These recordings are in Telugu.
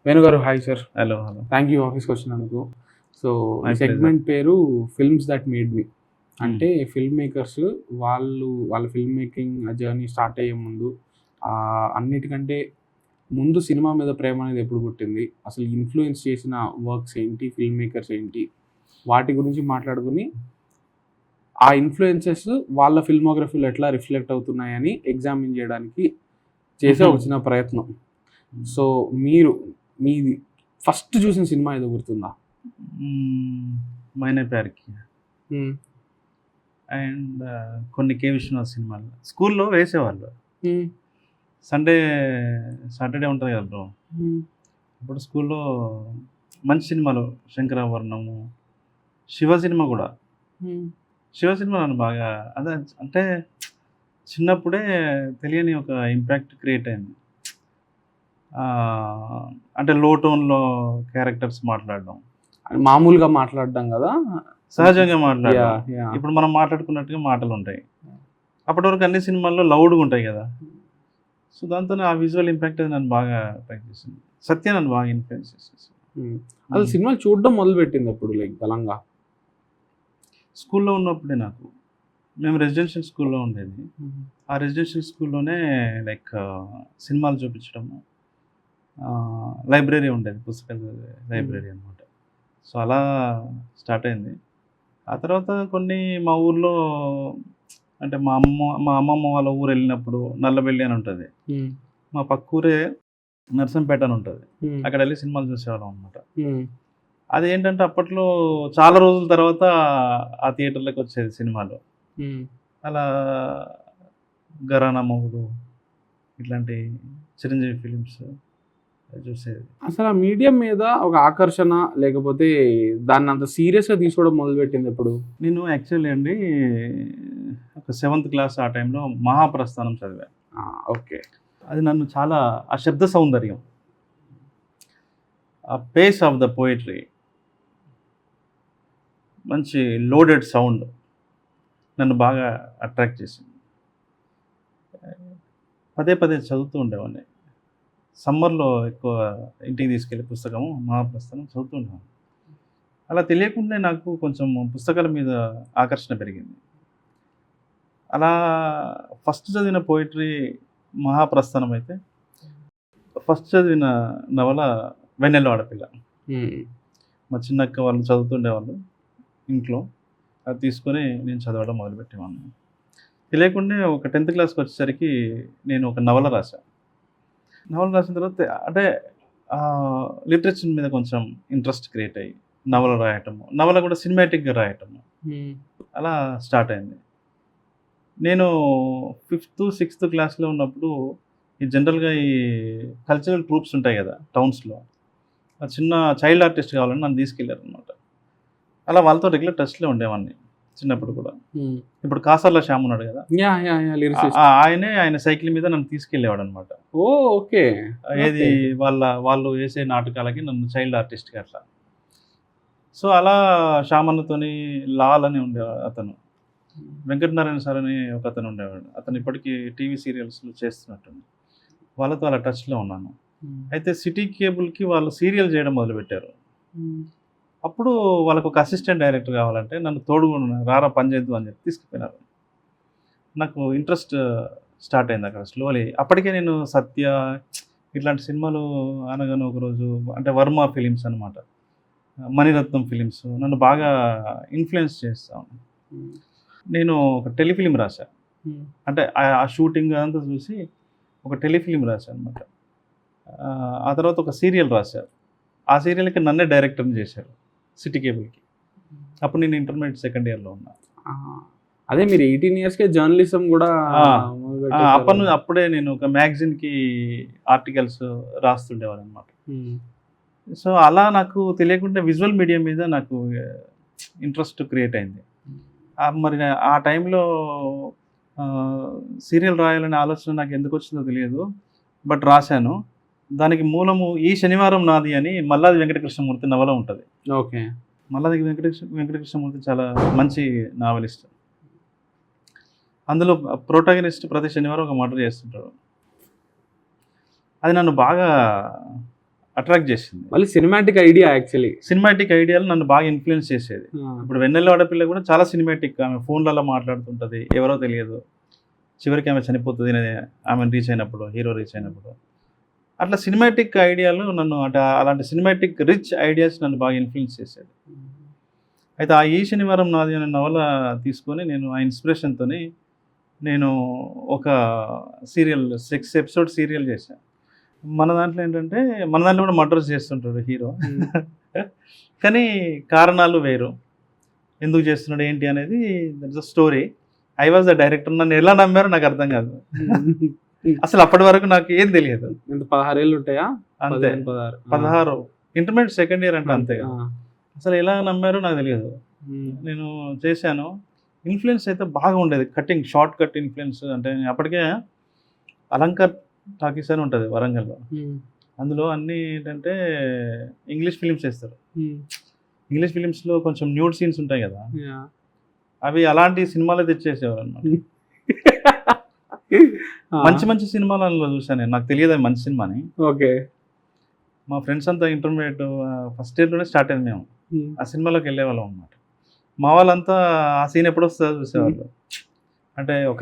వేణు గారు hi sir. Hello hello thank you ఆఫీస్కి వచ్చినందుకు. సో మై ఈ ప్లెజర్. సెగ్మెంట్ పేరు ఫిల్మ్స్ దట్ మేడ్ మీ. అంటే ఫిల్మ్ మేకర్స్ వాళ్ళ ఫిల్మ్ మేకింగ్ జర్నీ స్టార్ట్ అయ్యే ముందు అన్నిటికంటే ముందు సినిమా మీద ప్రేమ అనేది ఎప్పుడు పుట్టింది, అసలు ఇన్ఫ్లుయెన్స్ చేసిన వర్క్స్ ఏంటి, ఫిల్మ్ మేకర్స్ ఏంటి, వాటి గురించి మాట్లాడుకుని ఆ ఇన్ఫ్లుయెన్సెస్ వాళ్ళ ఫిల్మోగ్రఫీలో ఎట్లా రిఫ్లెక్ట్ అవుతున్నాయని ఎగ్జామిన్ చేయడానికి చేసే ఒక చిన్న ప్రయత్నం. సో మీది ఫస్ట్ చూసిన సినిమా ఏదో గుర్తుందా? మైనే ప్యార్కి అండ్ కొన్ని కే విశ్వనాథ్ సినిమాలు స్కూల్లో వేసేవాళ్ళు. సాటర్డే ఉంటుంది కదా బ్రో, అప్పుడు స్కూల్లో మంచి సినిమాలు శంకరాభరణము, శివ సినిమా కూడా. శివ సినిమా నన్ను బాగా అదే అంటే చిన్నప్పుడే తెలియని ఒక ఇంపాక్ట్ క్రియేట్ అయింది. అంటే లో టోన్లో క్యారెక్టర్స్ మాట్లాడడం, మామూలుగా మాట్లాడడం కదా, సహజంగా మాట్లాడడం. Yeah. ఇప్పుడు మనం మాట్లాడుకున్నట్టుగా మాటలు ఉంటాయి. అప్పటి వరకు అన్ని సినిమాల్లో లౌడ్గా ఉంటాయి కదా. సో దాంతో ఆ విజువల్ ఇంపాక్ట్ అది నన్ను బాగా అట్రాక్ట్ చేసింది. సత్య నన్ను బాగా ఇన్ఫ్లుయెన్స్ చేసేసి అసలు సినిమాలు చూడడం మొదలుపెట్టింది అప్పుడు లైక్ బలంగా స్కూల్లో ఉన్నప్పుడే. మేము రెసిడెన్షియల్ స్కూల్లో ఉండేది. ఆ రెసిడెన్షియల్ స్కూల్లోనే లైక్ సినిమాలు చూపించడము, లైబ్రరీ ఉండేది, పుస్తకాల లైబ్రరీ అనమాట. సో అలా స్టార్ట్ అయింది. ఆ తర్వాత కొన్ని మా ఊర్లో అంటే మా అమ్మమ్మ వాళ్ళ ఊరు వెళ్ళినప్పుడు నల్లబెల్లి అని ఉంటుంది, మా పక్క ఊరే నర్సంపేట అని ఉంటుంది, అక్కడ వెళ్ళి సినిమాలు చూసేవాళ్ళం అనమాట. అదేంటంటే అప్పట్లో చాలా రోజుల తర్వాత ఆ థియేటర్లకు వచ్చేది సినిమాలు. అలా గరానా మొగుడు ఇట్లాంటి చిరంజీవి ఫిలిమ్స్ చూసేది. అసలు ఆ మీడియం మీద ఒక ఆకర్షణ లేకపోతే దాన్ని అంత సీరియస్గా తీసుకోవడం మొదలుపెట్టింది ఎప్పుడు? నేను యాక్చువల్లీ అండి ఒక 7th క్లాస్ ఆ టైంలో మహాప్రస్థానం చదివాను. ఓకే. అది నన్ను చాలా, ఆ శబ్ద సౌందర్యం, ఆ పేస్ ఆఫ్ ద పోయిటరీ, మంచి లోడెడ్ సౌండ్ నన్ను బాగా అట్రాక్ట్ చేసింది. పదే పదే చదువుతూ ఉండేవాడిని. సమ్మర్లో ఎక్కువ ఇంటికి తీసుకెళ్ళే పుస్తకము మహాప్రస్థానం చదువుతూ ఉండేవాడిని. అలా తెలియకుండా నాకు కొంచెం పుస్తకాల మీద ఆకర్షణ పెరిగింది. అలా ఫస్ట్ చదివిన పోయిటరీ మహాప్రస్థానం అయితే, ఫస్ట్ చదివిన నవల వెన్నెల ఆడపిల్ల. మా చిన్నక్క వాళ్ళు చదువుతుండేవాళ్ళు ఇంట్లో, అది తీసుకొని నేను చదవడం మొదలుపెట్టేవాడిని. తెలియకుండా ఒక 10th క్లాస్కి వచ్చేసరికి నేను ఒక నవల రాశాను. నవల రాసిన తర్వాత అంటే లిటరేచర్ మీద కొంచెం ఇంట్రెస్ట్ క్రియేట్ అయ్యి నవల రాయటము, నవల కూడా సినిమాటిక్గా రాయటము, అలా స్టార్ట్ అయింది. నేను 5th 6th క్లాస్లో ఉన్నప్పుడు ఈ జనరల్గా ఈ కల్చరల్ ట్రూప్స్ ఉంటాయి కదా టౌన్స్లో, చిన్న చైల్డ్ ఆర్టిస్ట్ కావాలని నన్ను తీసుకెళ్ళారు అనమాట. అలా వాళ్ళతో రెగ్యులర్ టచ్లో ఉండేవాడిని చిన్నప్పుడు కూడా. ఇప్పుడు కాసర్ల శ్యామ్ ఉన్నాడు కదా, ఆయన సైకిల్ మీద నన్ను తీసుకెళ్ళేవాడు అనమాట. ఓకే. ఏది వాళ్ళు వేసే నాటకాలకి నన్ను చైల్డ్ ఆర్టిస్ట్గా అట్లా. సో అలా శ్యామన్నతోని లాల్ అని ఉండేవాడు అతను, వెంకటనారాయణ సార్ అని ఒక అతను ఉండేవాడు, అతను ఇప్పటికీ టీవీ సీరియల్స్లో చేస్తున్నట్టుంది. వాళ్ళతో అలా టచ్లో ఉన్నాను. అయితే సిటీ కేబుల్కి వాళ్ళు సీరియల్ చేయడం మొదలుపెట్టారు. అప్పుడు వాళ్ళకు ఒక అసిస్టెంట్ డైరెక్టర్ కావాలంటే నన్ను రారా పని చేద్దాం అని చెప్పి తీసుకుపోయినారు. నాకు ఇంట్రెస్ట్ స్టార్ట్ అయింది అక్కడ స్లోలీ. అప్పటికే నేను సత్య ఇట్లాంటి సినిమాలు, అనగానే ఒకరోజు, అంటే వర్మ ఫిలిమ్స్ అనమాట, మణిరత్నం ఫిలిమ్స్ నన్ను బాగా ఇన్ఫ్లుయెన్స్ చేస్తాను. నేను ఒక టెలిఫిలిం రాశాను, అంటే ఆ షూటింగ్ అంతా చూసి ఒక టెలిఫిలిం రాశాను అనమాట. ఆ తర్వాత ఒక సీరియల్ రాశారు, ఆ సీరియల్కి నన్నే డైరెక్టర్ని చేశారు సిటీ కేబుల్కి. అప్పుడు నేను ఇంటర్మీడియట్ 2nd ఇయర్లో ఉన్నా. అదే మీరు 18 yearsకే జర్నలిజం కూడా అప్పుడే నేను ఒక మ్యాగజైన్కి ఆర్టికల్స్ రాస్తుండేవాడు అనమాట. సో అలా నాకు తెలియకుండా విజువల్ మీడియా మీద నాకు ఇంట్రెస్ట్ క్రియేట్ అయింది. మరి ఆ టైంలో సీరియల్ రాయాలనే ఆలోచన నాకు ఎందుకు వచ్చిందో తెలియదు, బట్ రాశాను. దానికి మూలము ఈ శనివారం నాది అని మల్లాది వెంకటకృష్ణమూర్తి నవల ఉంటుంది. ఓకే. మల్లాది వెంకటకృష్ణమూర్తి చాలా మంచి నావలిస్ట్. అందులో ప్రోటాగనిస్ట్ ప్రతి శనివారం ఒక మర్డర్ చేస్తుంటాడు. అది నన్ను బాగా అట్రాక్ట్ చేసింది. మళ్ళీ సినిమాటిక్ ఐడియా యాక్చువల్లీ. సినిమాటిక్ ఐడియాలు నన్ను బాగా ఇన్ఫ్లుయెన్స్ చేసేది. ఇప్పుడు వెన్నెల ఆడపిల్ల కూడా చాలా సినిమాటిక్. ఆమె ఫోన్లలో మాట్లాడుతుంటుంది, ఎవరో తెలియదు, చివరికి ఆమె చనిపోతుంది ఆమెను రీచ్ అయినప్పుడు, హీరో రీచ్ అయినప్పుడు. అట్లా సినిమాటిక్ ఐడియాలు నన్ను అలాంటి సినిమాటిక్ రిచ్ ఐడియాస్ నన్ను బాగా ఇన్ఫ్లుయెన్స్ చేసేది. అయితే ఆ ఈ శనివారం నాది అనే నవల తీసుకొని నేను ఆ ఇన్స్పిరేషన్తో నేను ఒక సీరియల్ 6 ఎపిసోడ్ సీరియల్ చేశాను. మన దాంట్లో ఏంటంటే మన దాంట్లో కూడా మర్డర్స్ చేస్తుంటాడు హీరో. కానీ కారణాలు వేరు, ఎందుకు చేస్తున్నాడు ఏంటి అనేది that's a story. I was the director. నన్ను ఎలా నమ్మారో నాకు అర్థం కాదు. అసలు అప్పటి వరకు నాకు ఏం తెలియదు. 16 ఏళ్ళు ఉంటాయా? అంతే, 16 ఇంటర్మీడియట్ సెకండ్ ఇయర్ అంటే అంతే. అసలు ఎలా నమ్మారో నాకు తెలియదు. నేను చేశాను. ఇన్ఫ్లుయెన్స్ అయితే బాగా ఉండేది, కటింగ్ షార్ట్ కట్ ఇన్ఫ్లుయెన్స్. అంటే అప్పటికే అలంకార్ టాకీస్ అని ఉంటుంది వరంగల్లో. అందులో అన్నీ ఏంటంటే ఇంగ్లీష్ ఫిలిమ్స్ వేస్తారు. ఇంగ్లీష్ ఫిలిమ్స్లో కొంచెం న్యూడ్ సీన్స్ ఉంటాయి కదా, అవి అలాంటి సినిమాలే తెచ్చేసేవారు అన్నమాట. మంచి మంచి సినిమాలు అందులో చూసాను నేను. నాకు తెలియదు అది మంచి సినిమా అని. ఓకే. మా ఫ్రెండ్స్ అంతా ఇంటర్మీడియట్ ఫస్ట్ ఇయర్లోనే స్టార్ట్ అయింది. మేము ఆ సినిమాలోకి వెళ్ళేవాళ్ళం అన్నమాట. మా వాళ్ళంతా ఆ సీన్ ఎప్పుడు వస్తుందో చూసేవాళ్ళు. అంటే ఒక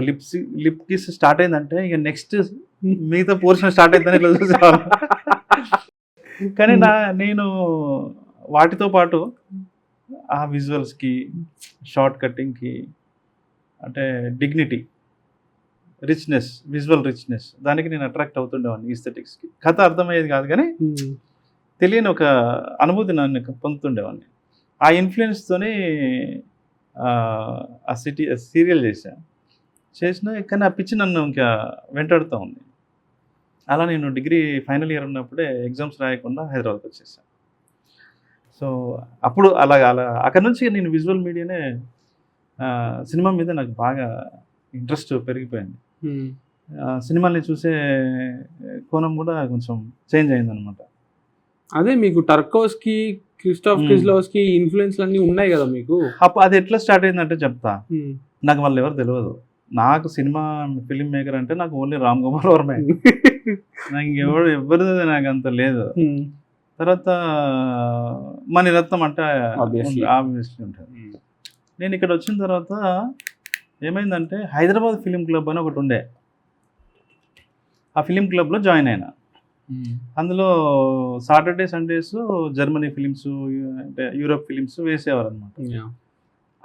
లిప్ కిస్ స్టార్ట్ అయిందంటే ఇక నెక్స్ట్ మిగతా పోర్షన్ స్టార్ట్ అయిందని ఇట్లా చూసేవాళ్ళు. కానీ నేను వాటితో పాటు ఆ విజువల్స్కి, షార్ట్ కట్టింగ్కి, అంటే డిగ్నిటీ, రిచ్నెస్, విజువల్ రిచ్నెస్, దానికి నేను అట్రాక్ట్ అవుతుండేవాడిని. ఈస్థెటిక్స్కి కథ అర్థమయ్యేది కాదు కానీ తెలియని ఒక అనుభూతి నన్ను పొందుతుండేవాడిని. ఆ ఇన్ఫ్లుయెన్స్తోనే ఆ సీరియల్ చేసిన కానీ ఆ పిచ్చి నన్ను ఇంకా వెంటాడుతూ ఉంది. అలా నేను డిగ్రీ ఫైనల్ ఇయర్ ఉన్నప్పుడే ఎగ్జామ్స్ రాయకుండా హైదరాబాద్కి వచ్చేసాను. సో అప్పుడు అలా అక్కడ నుంచి నేను విజువల్ మీడియానే, సినిమా మీద నాకు బాగా ఇంట్రెస్ట్ పెరిగిపోయింది. సినిమాల్ని చూసే కోణం కూడా కొంచెం చేంజ్ అయిందనమాట. అదే మీకు టర్కోవ్స్కీ, క్రిస్టోఫ్ కిస్లోవ్స్కీ ఇన్ఫ్లుయెన్స్ అన్నీ ఉన్నాయి కదా మీకు. అది ఎట్లా స్టార్ట్ అయిందంటే చెప్తా. నాకు వాళ్ళు ఎవరు తెలియదు. నాకు సినిమా ఫిలిం మేకర్ అంటే నాకు ఓన్లీ రామ్ గోపాల్ వర్మే. నాకు ఎవరిది నాకు అంత లేదు. తర్వాత మణిరత్నం అంటే ఆబ్వియస్లీ ఉంటుంది. నేను ఇక్కడ వచ్చిన తర్వాత ఏమైందంటే హైదరాబాద్ ఫిలిం క్లబ్ అని ఒకటి ఉండే. ఆ ఫిలిం క్లబ్లో జాయిన్ అయినా. అందులో సాటర్డే సండేస్ జర్మనీ ఫిలిమ్స్, అంటే యూరోప్ ఫిలిమ్స్ వేసేవారు అనమాట.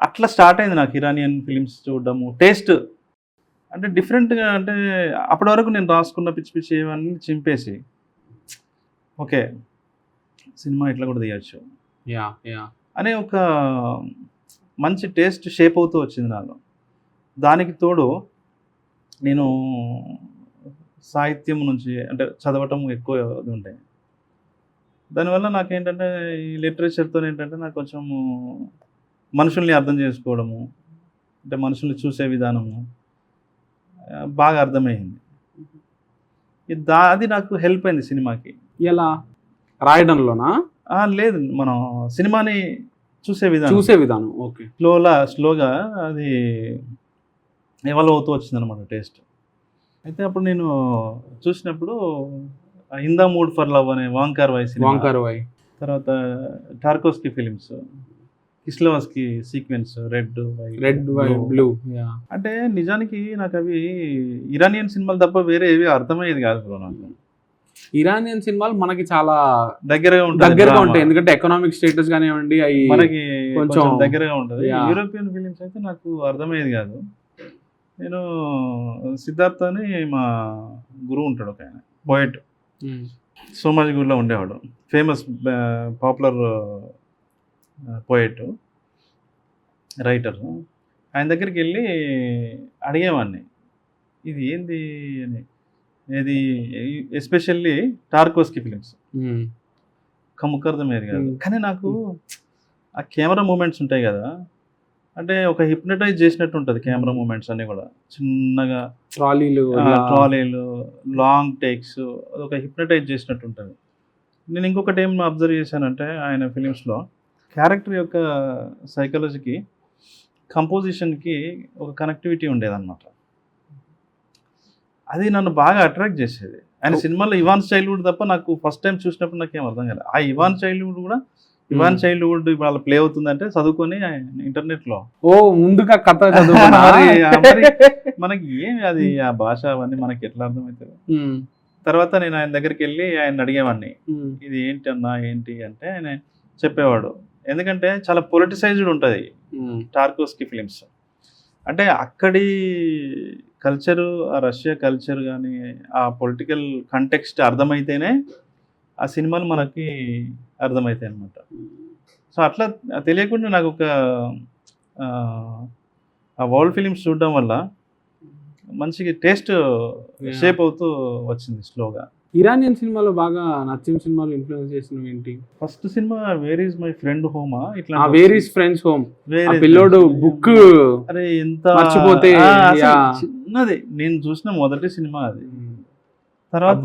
అట్లా స్టార్ట్ అయింది నాకు ఇరానియన్ ఫిలిమ్స్ చూడడము. టేస్ట్ అంటే డిఫరెంట్గా, అంటే అప్పటి వరకు నేను రాసుకున్న పిచ్చి పిచ్చి ఇవన్నీ చింపేసి ఓకే సినిమా ఇట్లా కూడా తీయచ్చు అనే ఒక మంచి టేస్ట్ షేప్ అవుతూ వచ్చింది నాలో. దానికి తోడు నేను సాహిత్యం నుంచి అంటే చదవటం ఎక్కువ ఉంటాయి. దానివల్ల నాకేంటంటే ఈ లిటరేచర్తో ఏంటంటే నాకు కొంచెము మనుషుల్ని అర్థం చేసుకోవడము, అంటే మనుషుల్ని చూసే విధానము బాగా అర్థమైంది. అది నాకు హెల్ప్ అయింది సినిమాకి. ఎలా రాయడంలోనా? లేదు, మనం సినిమాని చూసే విధానం ఓకే. స్లోగా అది ఎవాల్వ్ అవుతూ వచ్చింది అనమాట టేస్ట్. అయితే అప్పుడు నేను చూసినప్పుడు in the mood for love అనే వాంకార్ వై, తర్వాత Tarkovsky films, Kieslowski sequence red white blue. అంటే నిజానికి నాకు అవి ఇరానియన్ సినిమాలు తప్ప వేరే ఏవి అర్థమయ్యేది కాదు బ్రో. నాకు ఇరానియన్ సినిమాలు మనకి చాలా దగ్గరగా ఉంటాయి, ఎందుకంటే ఎకనామిక్ స్టేటస్ కానివ్వండి అవి మనకి కొంచెం దగ్గరగా ఉంటుంది. యూరోపియన్ ఫిలిమ్స్ అయితే నాకు అర్థమయ్యేది కాదు. నేను సిద్ధార్థ అని మా గురువు ఉంటాడు, ఒక ఆయన పోయట్, సోమాజిగూడలో ఉండేవాడు, ఫేమస్ పాపులర్ పోయట్ రైటర్. ఆయన దగ్గరికి వెళ్ళి అడిగేవాడిని ఇది ఏంది అని. ఇది ఎస్పెషల్లీ టార్కోవ్స్కీ ఫిలిమ్స్ ముఖార్థమయ్యేది కాదు. కానీ నాకు ఆ కెమెరా మూమెంట్స్ ఉంటాయి కదా, అంటే ఒక హిప్నటైజ్ చేసినట్టు ఉంటుంది కెమెరా మూమెంట్స్ అన్నీ కూడా. చిన్నగా ట్రాలీలు, లాంగ్ టేక్స్, అదొక హిప్నటైజ్ చేసినట్టు ఉంటుంది. నేను ఇంకొకటి ఏం అబ్జర్వ్ చేశానంటే ఆయన ఫిలిమ్స్లో క్యారెక్టర్ యొక్క సైకాలజీకి, కంపోజిషన్కి ఒక కనెక్టివిటీ ఉండేదన్నమాట. అది నన్ను బాగా అట్రాక్ట్ చేసేది. ఆయన సినిమాలో ఇవాన్ చైల్డ్హుడ్ తప్ప నాకు ఫస్ట్ టైం చూసినప్పుడు నాకు ఏం అర్థం కాలేదు. ఆ ఇవాన్ చైల్డ్హుడ్ కూడా ఇవాన్ చైల్డ్హుడ్ వాళ్ళ ప్లే అవుతుందంటే చదువుకొని ఇంటర్నెట్లో ముందుగా కథ మరి మనకి ఏమి అది ఆ భాష అవన్నీ మనకి ఎట్లా అర్థమవుతుంది. తర్వాత నేను ఆయన దగ్గరికి వెళ్ళి ఆయన అడిగేవాడిని, ఇది ఏంటి అన్నా ఏంటి అంటే ఆయన చెప్పేవాడు. ఎందుకంటే చాలా పొలిటిసైజ్డ్ ఉంటుంది టార్కోస్కీ ఫిలిమ్స్. అంటే అక్కడి కల్చరు, ఆ రష్యా కల్చర్ కానీ ఆ పొలిటికల్ కంటెక్స్ట్ అర్థమైతేనే ఆ సినిమాలు మనకి అర్థమవుతాయి అన్నమాట. సో అట్లా తెలియకుండా నాకు ఒక ఆ వరల్డ్ ఫిలిమ్స్ చూడడం వల్ల మంచిగా టేస్ట్ షేప్ అవుతూ వచ్చింది స్లోగా. ఇరానియన్ సినిమాలో బాగా నచ్చిన సినిమాలు ఇన్ఫ్లుయెన్స్ చేసినవి ఏంటి? First cinema where is my friend హోమా, ఇట్లా వేర్ ఈజ్ ఫ్రెండ్స్ హోమ్, పిల్లోడు బుక్ అరే ఎంత మర్చిపోతే చిన్నది నేను చూసిన మొదటి సినిమా అది. తర్వాత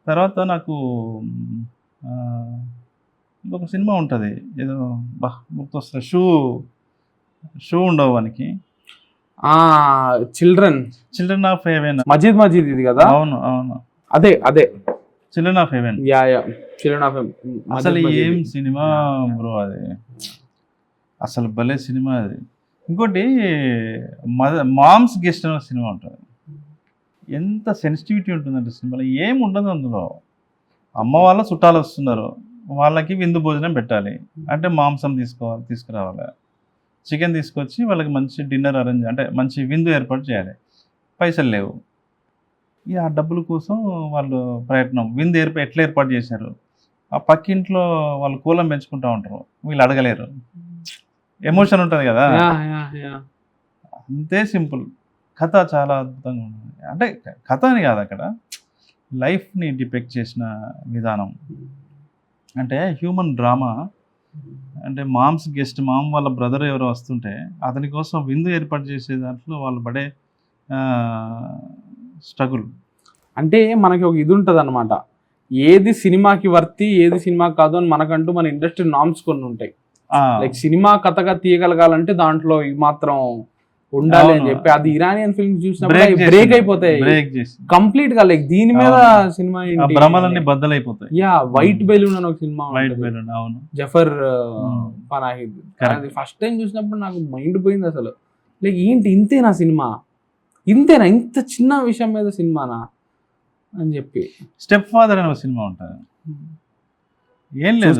తర్వాత నాకు ఇంకొక సినిమా ఉంటుంది ఏదో గుర్తొస్తుంది, షూ ఉండవు వానికి, చిల్డ్రన్ ఆఫ్ హెవెన్, మజీద్ ఇది కదా. అవును అవును అదే children of haven. Children of haven అసలు ఏం సినిమా బ్రో అది, అసలు భలే సినిమా అది. ఇంకోటి మామ్స్ గెస్ట్ అనే సినిమా ఉంటుంది. ఎంత సెన్సిటివిటీ ఉంటుందంటే సినిమాలో ఏం ఉండదు అందులో. అమ్మ వాళ్ళ చుట్టాలు వస్తున్నారు, వాళ్ళకి విందు భోజనం పెట్టాలి అంటే మాంసం తీసుకురావాలి, చికెన్ తీసుకొచ్చి వాళ్ళకి మంచి డిన్నర్ అరేంజ్ అంటే మంచి విందు ఏర్పాటు చేయాలి. పైసలు లేవు, ఇక ఆ డబ్బుల కోసం వాళ్ళు ప్రయత్నం. విందు ఎట్లా ఏర్పాటు చేశారు, ఆ పక్కింట్లో వాళ్ళు కూలం పెంచుకుంటూ ఉంటారు, వీళ్ళు అడగలేరు. ఎమోషన్ ఉంటుంది కదా, అంతే సింపుల్. కథ చాలా అద్భుతంగా ఉంటుంది. అంటే కథ అని కాదు, అక్కడ లైఫ్ని డిపెక్ట్ చేసిన విధానం. అంటే హ్యూమన్ డ్రామా. అంటే మామ్స్ గెస్ట్, మామ్ వాళ్ళ బ్రదర్ ఎవరో వస్తుంటే అతని కోసం విందు ఏర్పాటు చేసే దాంట్లో వాళ్ళు పడే స్ట్రగుల్. అంటే మనకి ఒక ఇది ఉంటుంది అనమాట, ఏది సినిమాకి వర్తి ఏది సినిమా కాదు అని మనకంటూ మన ఇండస్ట్రీ నామ్స్ కొన్ని ఉంటాయి. లైక్ సినిమా కథగా తీయగలగాలంటే దాంట్లో ఇది మాత్రం ఉండాలి అని చెప్పి, అది ఇరానియన్ ఫిల్మ్ చూసినప్పుడు బ్రేక్ అయిపోతాయి కంప్లీట్ గా. లైక్ దీని మీద సినిమా భ్రమలన్నీ బద్దలైపోతాయి. వైట్ బెలూన్ అని ఒక సినిమా, అవును, జఫర్ పనాహిద్. అది ఫస్ట్ టైం చూసినప్పుడు నాకు మైండ్ పోయింది అసలు. లైక్ ఏంటి ఇంతేనా సినిమా, ఇంతేనా, ఇంత చిన్న విషయం మీద సినిమానా అని చెప్పి. స్టెప్ ఫాదర్ అనే ఒక సినిమా ఉంటుంది, ఏం లేదు,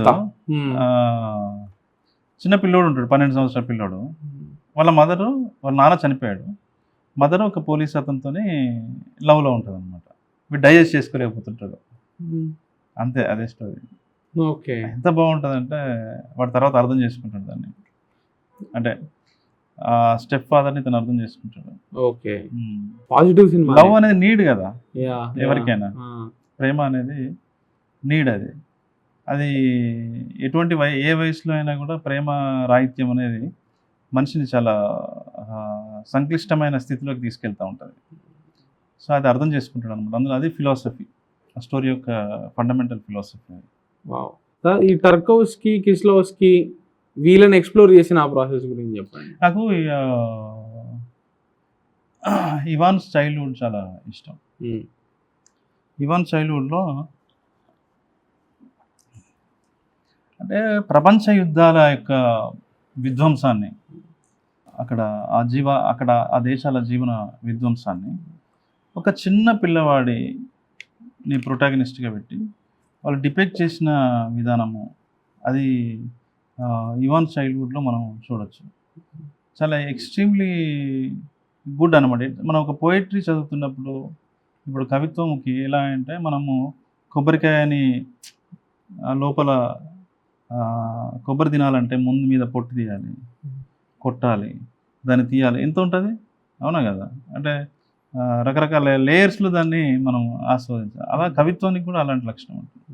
చిన్న పిల్లోడు ఉంటాడు, 12 సంవత్సరాల పిల్లోడు. వాళ్ళ నాన్న చనిపోయాడు, మదర్ ఒక పోలీస్ అతనితో లవ్లో ఉంటుంది అనమాట. వీడు డైజెస్ట్ చేసుకోలేకపోతుంటాడు, అంతే, అదే స్టోరీ. ఓకే, ఎంత బాగుంటుంది అంటే వాడి తర్వాత అర్థం చేసుకుంటాడు దాన్ని. అంటే స్టెప్ ఫాదర్ని తను అర్థం చేసుకుంటాడు. Okay, positive cinema. లవ్ అనేది నీడ్ కదా ఎవరికైనా, ప్రేమ అనేది నీడ్. అది ఎటువంటి ఏ వయసులో అయినా కూడా ప్రేమ రాహిత్యం అనేది మనిషిని చాలా సంక్లిష్టమైన స్థితిలోకి తీసుకెళ్తూ ఉంటుంది. సో అది అర్థం చేసుకుంటాడు అనమాట. అందులో అది ఫిలాసఫీ, ఆ స్టోరీ యొక్క ఫండమెంటల్ ఫిలాసఫీ. ఈ టర్కోవ్స్కీ, కిస్లోవ్స్కీ వీళ్ళని ఎక్స్ప్లోర్ చేసిన ఆ ప్రాసెస్ గురించి చెప్పండి. నాకు ఇవాన్స్ చైల్డ్హుడ్ చాలా ఇష్టం. ఇవాన్ చైల్డ్హుడ్లో అంటే ప్రపంచ యుద్ధాల యొక్క విధ్వంసాన్ని, అక్కడ ఆ దేశాల జీవన విధ్వంసాన్ని ఒక చిన్న పిల్లవాడిని ప్రొటాగనిస్ట్గా పెట్టి వాళ్ళు డిపెక్ట్ చేసిన విధానము, అది ఇవాన్ చైల్డ్హుడ్లో మనం చూడొచ్చు. చాలా ఎక్స్ట్రీమ్లీ గుడ్ అనమాట. మనం ఒక పోయిటరీ చదువుతున్నప్పుడు, ఇప్పుడు కవిత్వంకి ఎలా అంటే మనము కొబ్బరికాయని లోపల కొబ్బరి తినాలంటే ముందు మీద పొట్టు తీయాలి, కొట్టాలి, దాన్ని తీయాలి, ఎంత ఉంటుంది, అవునా కదా. అంటే రకరకాల లేయర్స్లో దాన్ని మనం ఆస్వాదించాలి. అలా కవిత్వానికి కూడా అలాంటి లక్షణం ఉంటుంది.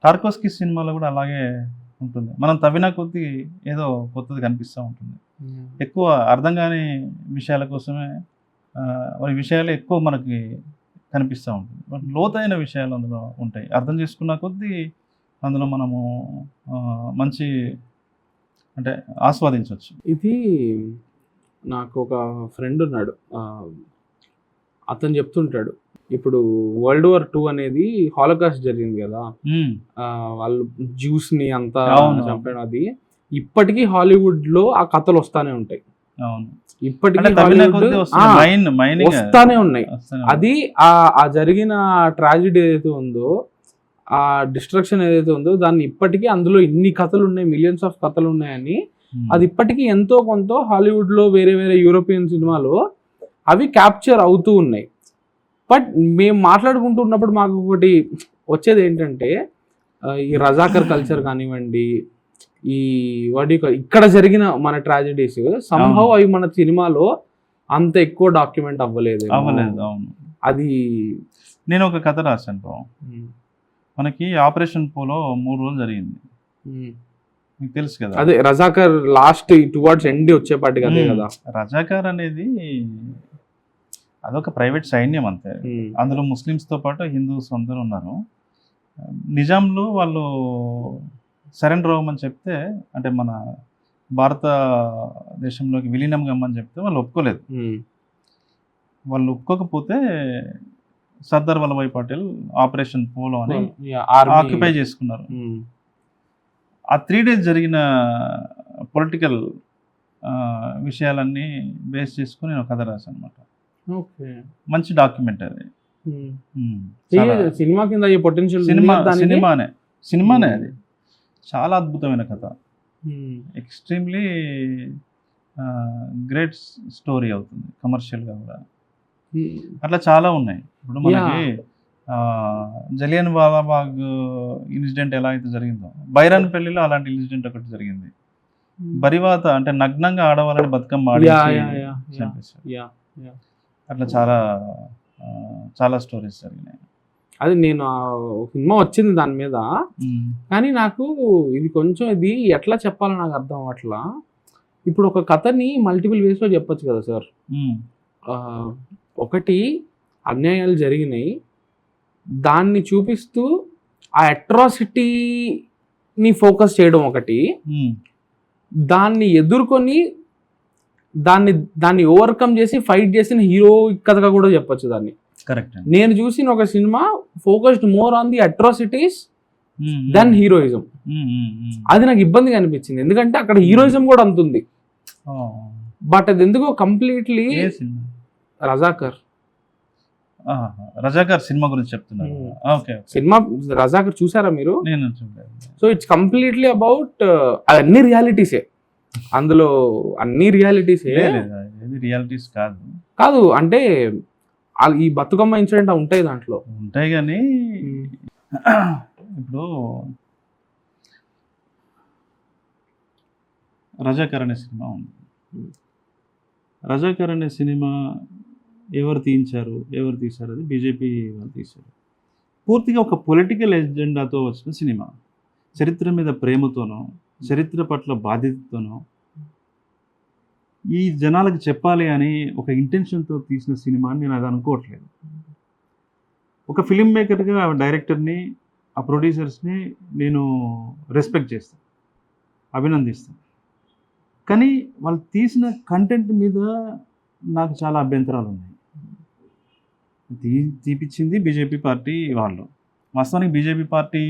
టార్కోవ్స్కీ సినిమాలో కూడా అలాగే ఉంటుంది. మనం తవ్విన కొద్దీ ఏదో కొత్తది కనిపిస్తూ ఉంటుంది. ఎక్కువ అర్థం కాని విషయాల కోసమే విషయాలు ఎక్కువ మనకి కనిపిస్తూ ఉంటుంది. లోతైన విషయాలు అందులో ఉంటాయి. అర్థం చేసుకున్న కొద్దీ అందులో మనము మంచి అంటే ఆస్వాదించవచ్చు. ఇది నాకు ఒక ఫ్రెండ్ ఉన్నాడు, అతను చెప్తుంటాడు, ఇప్పుడు World War II అనేది హాలోకాస్ట్ జరిగింది కదా, వాళ్ళు జ్యూస్ని అంతా అవును. చంపడం, అది ఇప్పటికీ హాలీవుడ్లో ఆ కథలు వస్తానే ఉంటాయి. అవును. ఇప్పటికీ అంటే తవ్విన హాలీవుడ్ కొద్దీ వస్తుంది. మైనింగ్ వస్తానే ఉన్నాయి. అది ఆ జరిగిన ట్రాజిడీ ఏదైతే ఉందో, ఆ డిస్ట్రక్షన్ ఏదైతే ఉందో, దాన్ని ఇప్పటికీ అందులో ఇన్ని కథలు ఉన్నాయి, మిలియన్స్ ఆఫ్ కథలు ఉన్నాయని అది ఇప్పటికీ ఎంతో కొంత హాలీవుడ్లో వేరే వేరే యూరోపియన్ సినిమాలో అవి క్యాప్చర్ అవుతూ ఉన్నాయి. బట్ మేము మాట్లాడుకుంటున్నప్పుడు మాకు ఒకటి వచ్చేది ఏంటంటే, ఈ రజాకర్ కల్చర్ కానివ్వండి, ఈ ఇక్కడ జరిగిన మన ట్రాజడీస్ సంభవ్ అవి మన సినిమాలో అంత ఎక్కువ డాక్యుమెంట్ అవ్వలేదు. అవును. అది నేను ఒక కథ రాశాను బ్రో. మనకి ఆపరేషన్ పోలో 3 రోజులు జరిగింది, మీకు తెలుసు కదా. అదే రజాకర్ లాస్ట్ టువర్డ్స్ ఎండ్ వచ్చేపాటి అదే కదా. రజాకర్ అనేది అదొక ప్రైవేట్ సైన్యం అంతే. అందులో ముస్లిమ్స్తో పాటు హిందూస్ అందరూ ఉన్నారు. నిజాంలు వాళ్ళు సరెండర్ అవ్వమని చెప్తే, అంటే మన భారతదేశంలోకి విలీనం కమ్మని చెప్తే వాళ్ళు ఒప్పుకోలేదు. వాళ్ళు ఒప్పుకోకపోతే సర్దార్ వల్లభాయ్ పటేల్ ఆపరేషన్ పోలో అని ఆక్యుపై చేసుకున్నారు. ఆ 3 days జరిగిన పొలిటికల్ విషయాలన్నీ బేస్ చేసుకుని నేను ఒక కథ రాశాను అనమాట. మంచి డాక్యుమెంట్ అది. సినిమా కింద పొటెన్షియల్ సినిమానే అది. చాలా అద్భుతమైన కథ, ఎక్స్ట్రీమ్లీ గ్రేట్ స్టోరీ అవుతుంది కమర్షియల్గా కూడా. అట్లా చాలా ఉన్నాయి. ఇప్పుడు మనకి జలియన్ వాలాబాగ్ ఇన్సిడెంట్ ఎలా అయితే జరిగిందో, బైరాన్ పెళ్లిలో అలాంటి ఇన్సిడెంట్ ఒకటి జరిగింది. బరివాత అంటే నగ్నంగా ఆడవాళ్ళని బతుకమ్మ చంపేశారు. అట్లా చాలా స్టోరీస్ జరిగినాయి. అది నేను సినిమా వచ్చింది దాని మీద, కానీ నాకు ఇది కొంచెం ఇది ఎట్లా చెప్పాలో నాకు అర్థం అట్లా. ఇప్పుడు ఒక కథని మల్టిపుల్ వేస్లో చెప్పొచ్చు కదా సార్. ఒకటి అన్యాయాలు జరిగినాయి, దాన్ని చూపిస్తూ ఆ అట్రాసిటీని ఫోకస్ చేయడం ఒకటి, దాన్ని ఎదుర్కొని దాన్ని ఓవర్కమ్ చేసి ఫైట్ చేసిన హీరో కథగా కూడా చెప్పొచ్చు దాన్ని. కరెక్ట్. నేను చూసిన ఒక cinema focused more on the atrocities than heroism. అది నాకు ఇబ్బందిగా అనిపించింది, ఎందుకంటే అక్కడ హీరోయిజం కూడా అంత ఉంది, బట్ అది ఎందుకో కంప్లీట్లీ రజాకర్ సినిమా గురించి చెప్తున్నారు. సినిమా రజాకర్ చూసారా మీరు? నేను చూడలేదు. సో ఇట్స్ కంప్లీట్లీ అబౌట్ అన్ని రియాలిటీసే, అందులో అన్ని రియాలిటీసే. రియాలిటీస్ కాదు అంటే ఈ బతుకమ్మ ఇన్సిడెంట్ ఉంటాయి దాంట్లో, ఉంటాయి. కానీ ఇప్పుడు రజాకర్ అనే సినిమా ఉంది. రజాకర్ అనే సినిమా ఎవరు తీశారు అది బీజేపీ వాళ్ళు తీశారు. పూర్తిగా ఒక పొలిటికల్ ఎజెండాతో వచ్చిన సినిమా. చరిత్ర మీద ప్రేమతోనో, చరిత్ర పట్ల బాధ్యతతోనో, ఈ జనాలకు చెప్పాలి అని ఒక ఇంటెన్షన్తో తీసిన సినిమా అని నేను అది అనుకోవట్లేదు. ఒక ఫిలిం మేకర్గా డైరెక్టర్ని, ఆ ప్రొడ్యూసర్స్ని నేను రెస్పెక్ట్ చేస్తాను, అభినందిస్తాను. కానీ వాళ్ళు తీసిన కంటెంట్ మీద నాకు చాలా అభ్యంతరాలు ఉన్నాయి. తీపిచ్చింది బీజేపీ పార్టీ వాళ్ళు. వాస్తవానికి BJP party,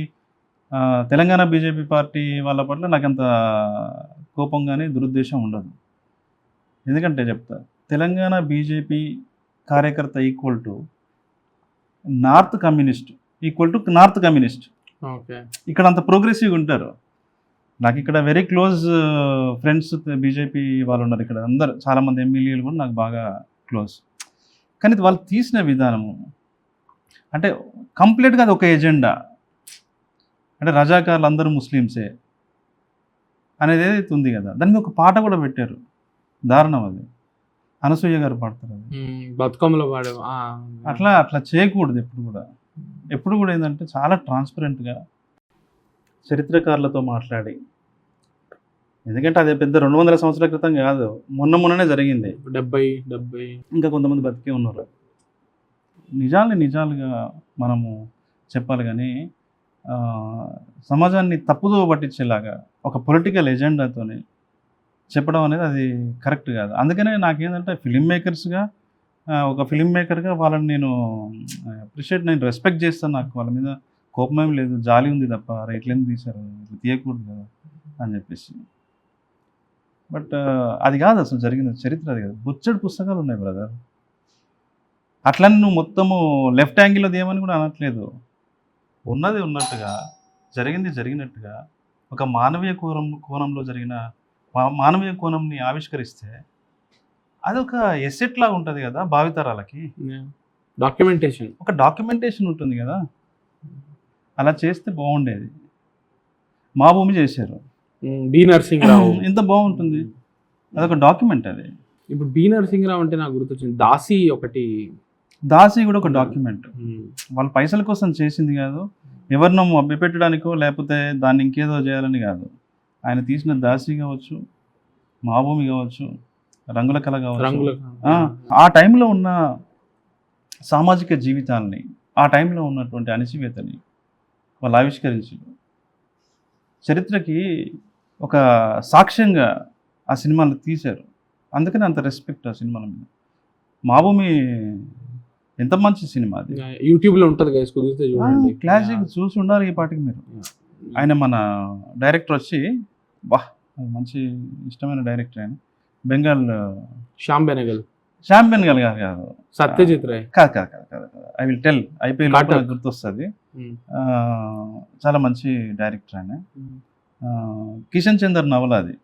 Telangana BJP party వాళ్ళ పట్ల నాకంత కోపం కానీ దురుద్దేశం ఉండదు. ఎందుకంటే చెప్తా, తెలంగాణ బీజేపీ కార్యకర్త ఈక్వల్ టు నార్త్ కమ్యూనిస్ట్, ఇక్కడ అంత ప్రోగ్రెసివ్గా ఉంటారు. నాకు ఇక్కడ వెరీ క్లోజ్ ఫ్రెండ్స్ బీజేపీ వాళ్ళు ఉన్నారు ఇక్కడ, అందరు చాలామంది ఎమ్మెల్యేలు కూడా నాకు బాగా క్లోజ్. కానీ వాళ్ళు తీసిన విధానము అంటే కంప్లీట్గా అది ఒక ఎజెండా, అంటే రజాకార్లు అందరూ ముస్లిమ్సే అనేది ఏదైతే ఉంది కదా, దాని మీద ఒక పాట కూడా పెట్టారు, దారుణం. అది అనసూయ గారు పాడతారు, అది బతుకమ్మలో పాడే. అట్లా చేయకూడదు ఎప్పుడు కూడా ఏంటంటే చాలా ట్రాన్స్పరెంట్గా చరిత్రకారులతో మాట్లాడి, ఎందుకంటే అది పెద్ద 200 సంవత్సరాల క్రితం కాదు, మొన్ననే జరిగింది. 70 ఇంకా కొంతమంది బతికే ఉన్నారు. నిజాలుగా మనము చెప్పాలి, కానీ సమాజాన్ని తప్పుదో పట్టించేలాగా ఒక పొలిటికల్ ఎజెండాతోని చెప్పడం అనేది అది కరెక్ట్ కాదు. అందుకనే నాకేంటంటే ఫిలిం మేకర్స్గా ఒక ఫిల్మ్ మేకర్గా వాళ్ళని నేను నేను రెస్పెక్ట్ చేస్తాను. నాకు వాళ్ళ మీద కోపమేం లేదు, జాలి ఉంది తప్ప, అరే ఇట్లెందుకు తీశారు, ఇట్లా తీయకూడదు కదా అని చెప్పేసి. బట్ అది కాదు అసలు జరిగిన చరిత్ర, అది కాదు. బొచ్చడి పుస్తకాలు ఉన్నాయి బ్రదర్. అట్లని నువ్వు మొత్తము లెఫ్ట్ యాంగిల్లో తీయమని కూడా అనట్లేదు. ఉన్నది ఉన్నట్టుగా, జరిగింది జరిగినట్టుగా, ఒక మానవీయ కోణంలో జరిగిన మానవీయ కోణంని ఆవిష్కరిస్తే అదొక ఎసెట్ లాగా ఉంటుంది కదా భావితరాలకి. డాక్యుమెంటేషన్, ఒక డాక్యుమెంటేషన్ ఉంటుంది కదా, అలా చేస్తే బాగుండేది. మా భూమి చేశారు, బి నరసింహరావు, ఎంత బాగుంటుంది. అదొక డాక్యుమెంట్ అది. ఇప్పుడు బి నరసింహరావు అంటే నాకు గుర్తొచ్చింది దాసి ఒకటి. దాసి కూడా ఒక డాక్యుమెంట్. వాళ్ళ పైసల కోసం చేసింది కాదు, ఎవరినో మభ్యపెట్టడానికో లేకపోతే దాన్ని ఇంకేదో చేయాలని కాదు. ఆయన తీసిన దాసి కావచ్చు, మా భూమి కావచ్చు, రంగుల కళ కావచ్చు, ఆ టైంలో ఉన్న సామాజిక జీవితాలని, ఆ టైంలో ఉన్నటువంటి అణచివేతని వాళ్ళు ఆవిష్కరించారు. చరిత్రకి ఒక సాక్ష్యంగా ఆ సినిమాలు తీశారు. అందుకని అంత రెస్పెక్ట్ ఆ సినిమాల మీద. మా భూమి ఎంత మంచి సినిమా అది. యూట్యూబ్లో ఉంటుంది గైస్, కుదిరితే చూడండి. క్లాసిక్ చూసి ఉండాలి ఈ పాటికి మీరు. ఆయన మన డైరెక్టర్ వచ్చి మంచి ఇష్టమైన డైరెక్టర్ ఆయన, బెంగాల్ శ్యామ్ బెనగల్ కాదు, సత్యజిత్ రే కాదు. ఐ విల్ టెల్, ఐపీఎల్ గుర్తొస్తుంది. చాలా మంచి డైరెక్టర్ ఆయన. కిషన్ చందర్ నవల అది.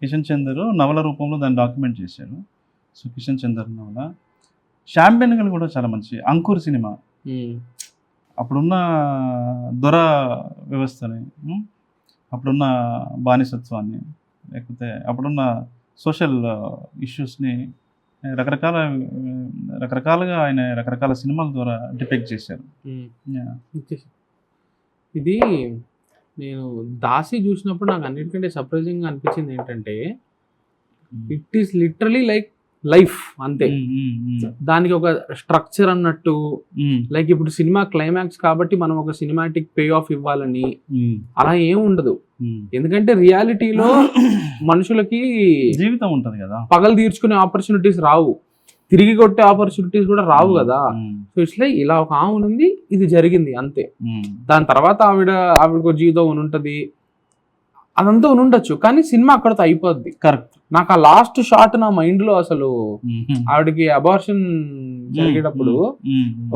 కిషన్ చందర్ నవల రూపంలో దాన్ని డాక్యుమెంట్ చేశారు. సో కిషన్ చందర్ నవల. శ్యామ్ బెనగల్ కూడా చాలా మంచి అంకుర్ సినిమా. అప్పుడున్న దొర వ్యవస్థని, అప్పుడున్న బానిసత్వాన్ని, లేకపోతే అప్పుడున్న సోషల్ ఇష్యూస్ని రకరకాలుగా ఆయన రకరకాల సినిమాల ద్వారా డిపెక్ట్ చేశారు. ఇది నేను దాసి చూసినప్పుడు నాకు అన్నిటికంటే సర్ప్రైజింగ్గా అనిపించింది ఏంటంటే, it is literally like life అంతే. దానికి ఒక స్ట్రక్చర్ అన్నట్టు, లైక్ ఇప్పుడు సినిమా క్లైమాక్స్ కాబట్టి మనం ఒక సినిమాటిక్ పే ఆఫ్ ఇవ్వాలని అలా ఏం ఉండదు. ఎందుకంటే రియాలిటీలో మనుషులకి జీవితం ఉంటుంది కదా, పగలు తీర్చుకునే ఆపర్చునిటీస్ రావు, తిరిగి కొట్టే ఆపర్చునిటీస్ కూడా రావు కదా. సో ఇట్స్ లైక్ ఇలా ఒక ఆమె ఉంది, ఇది జరిగింది అంతే. దాని తర్వాత ఆవిడకు జీవితం ఉంటుంది, అదంతా ఉండొచ్చు, కానీ సినిమా అక్కడతో అయిపోద్ది. కరెక్ట్. నాకు ఆ లాస్ట్ షాట్ నా మైండ్ లో అసలు ఆవిడకి అబార్షన్ జరిగేటప్పుడు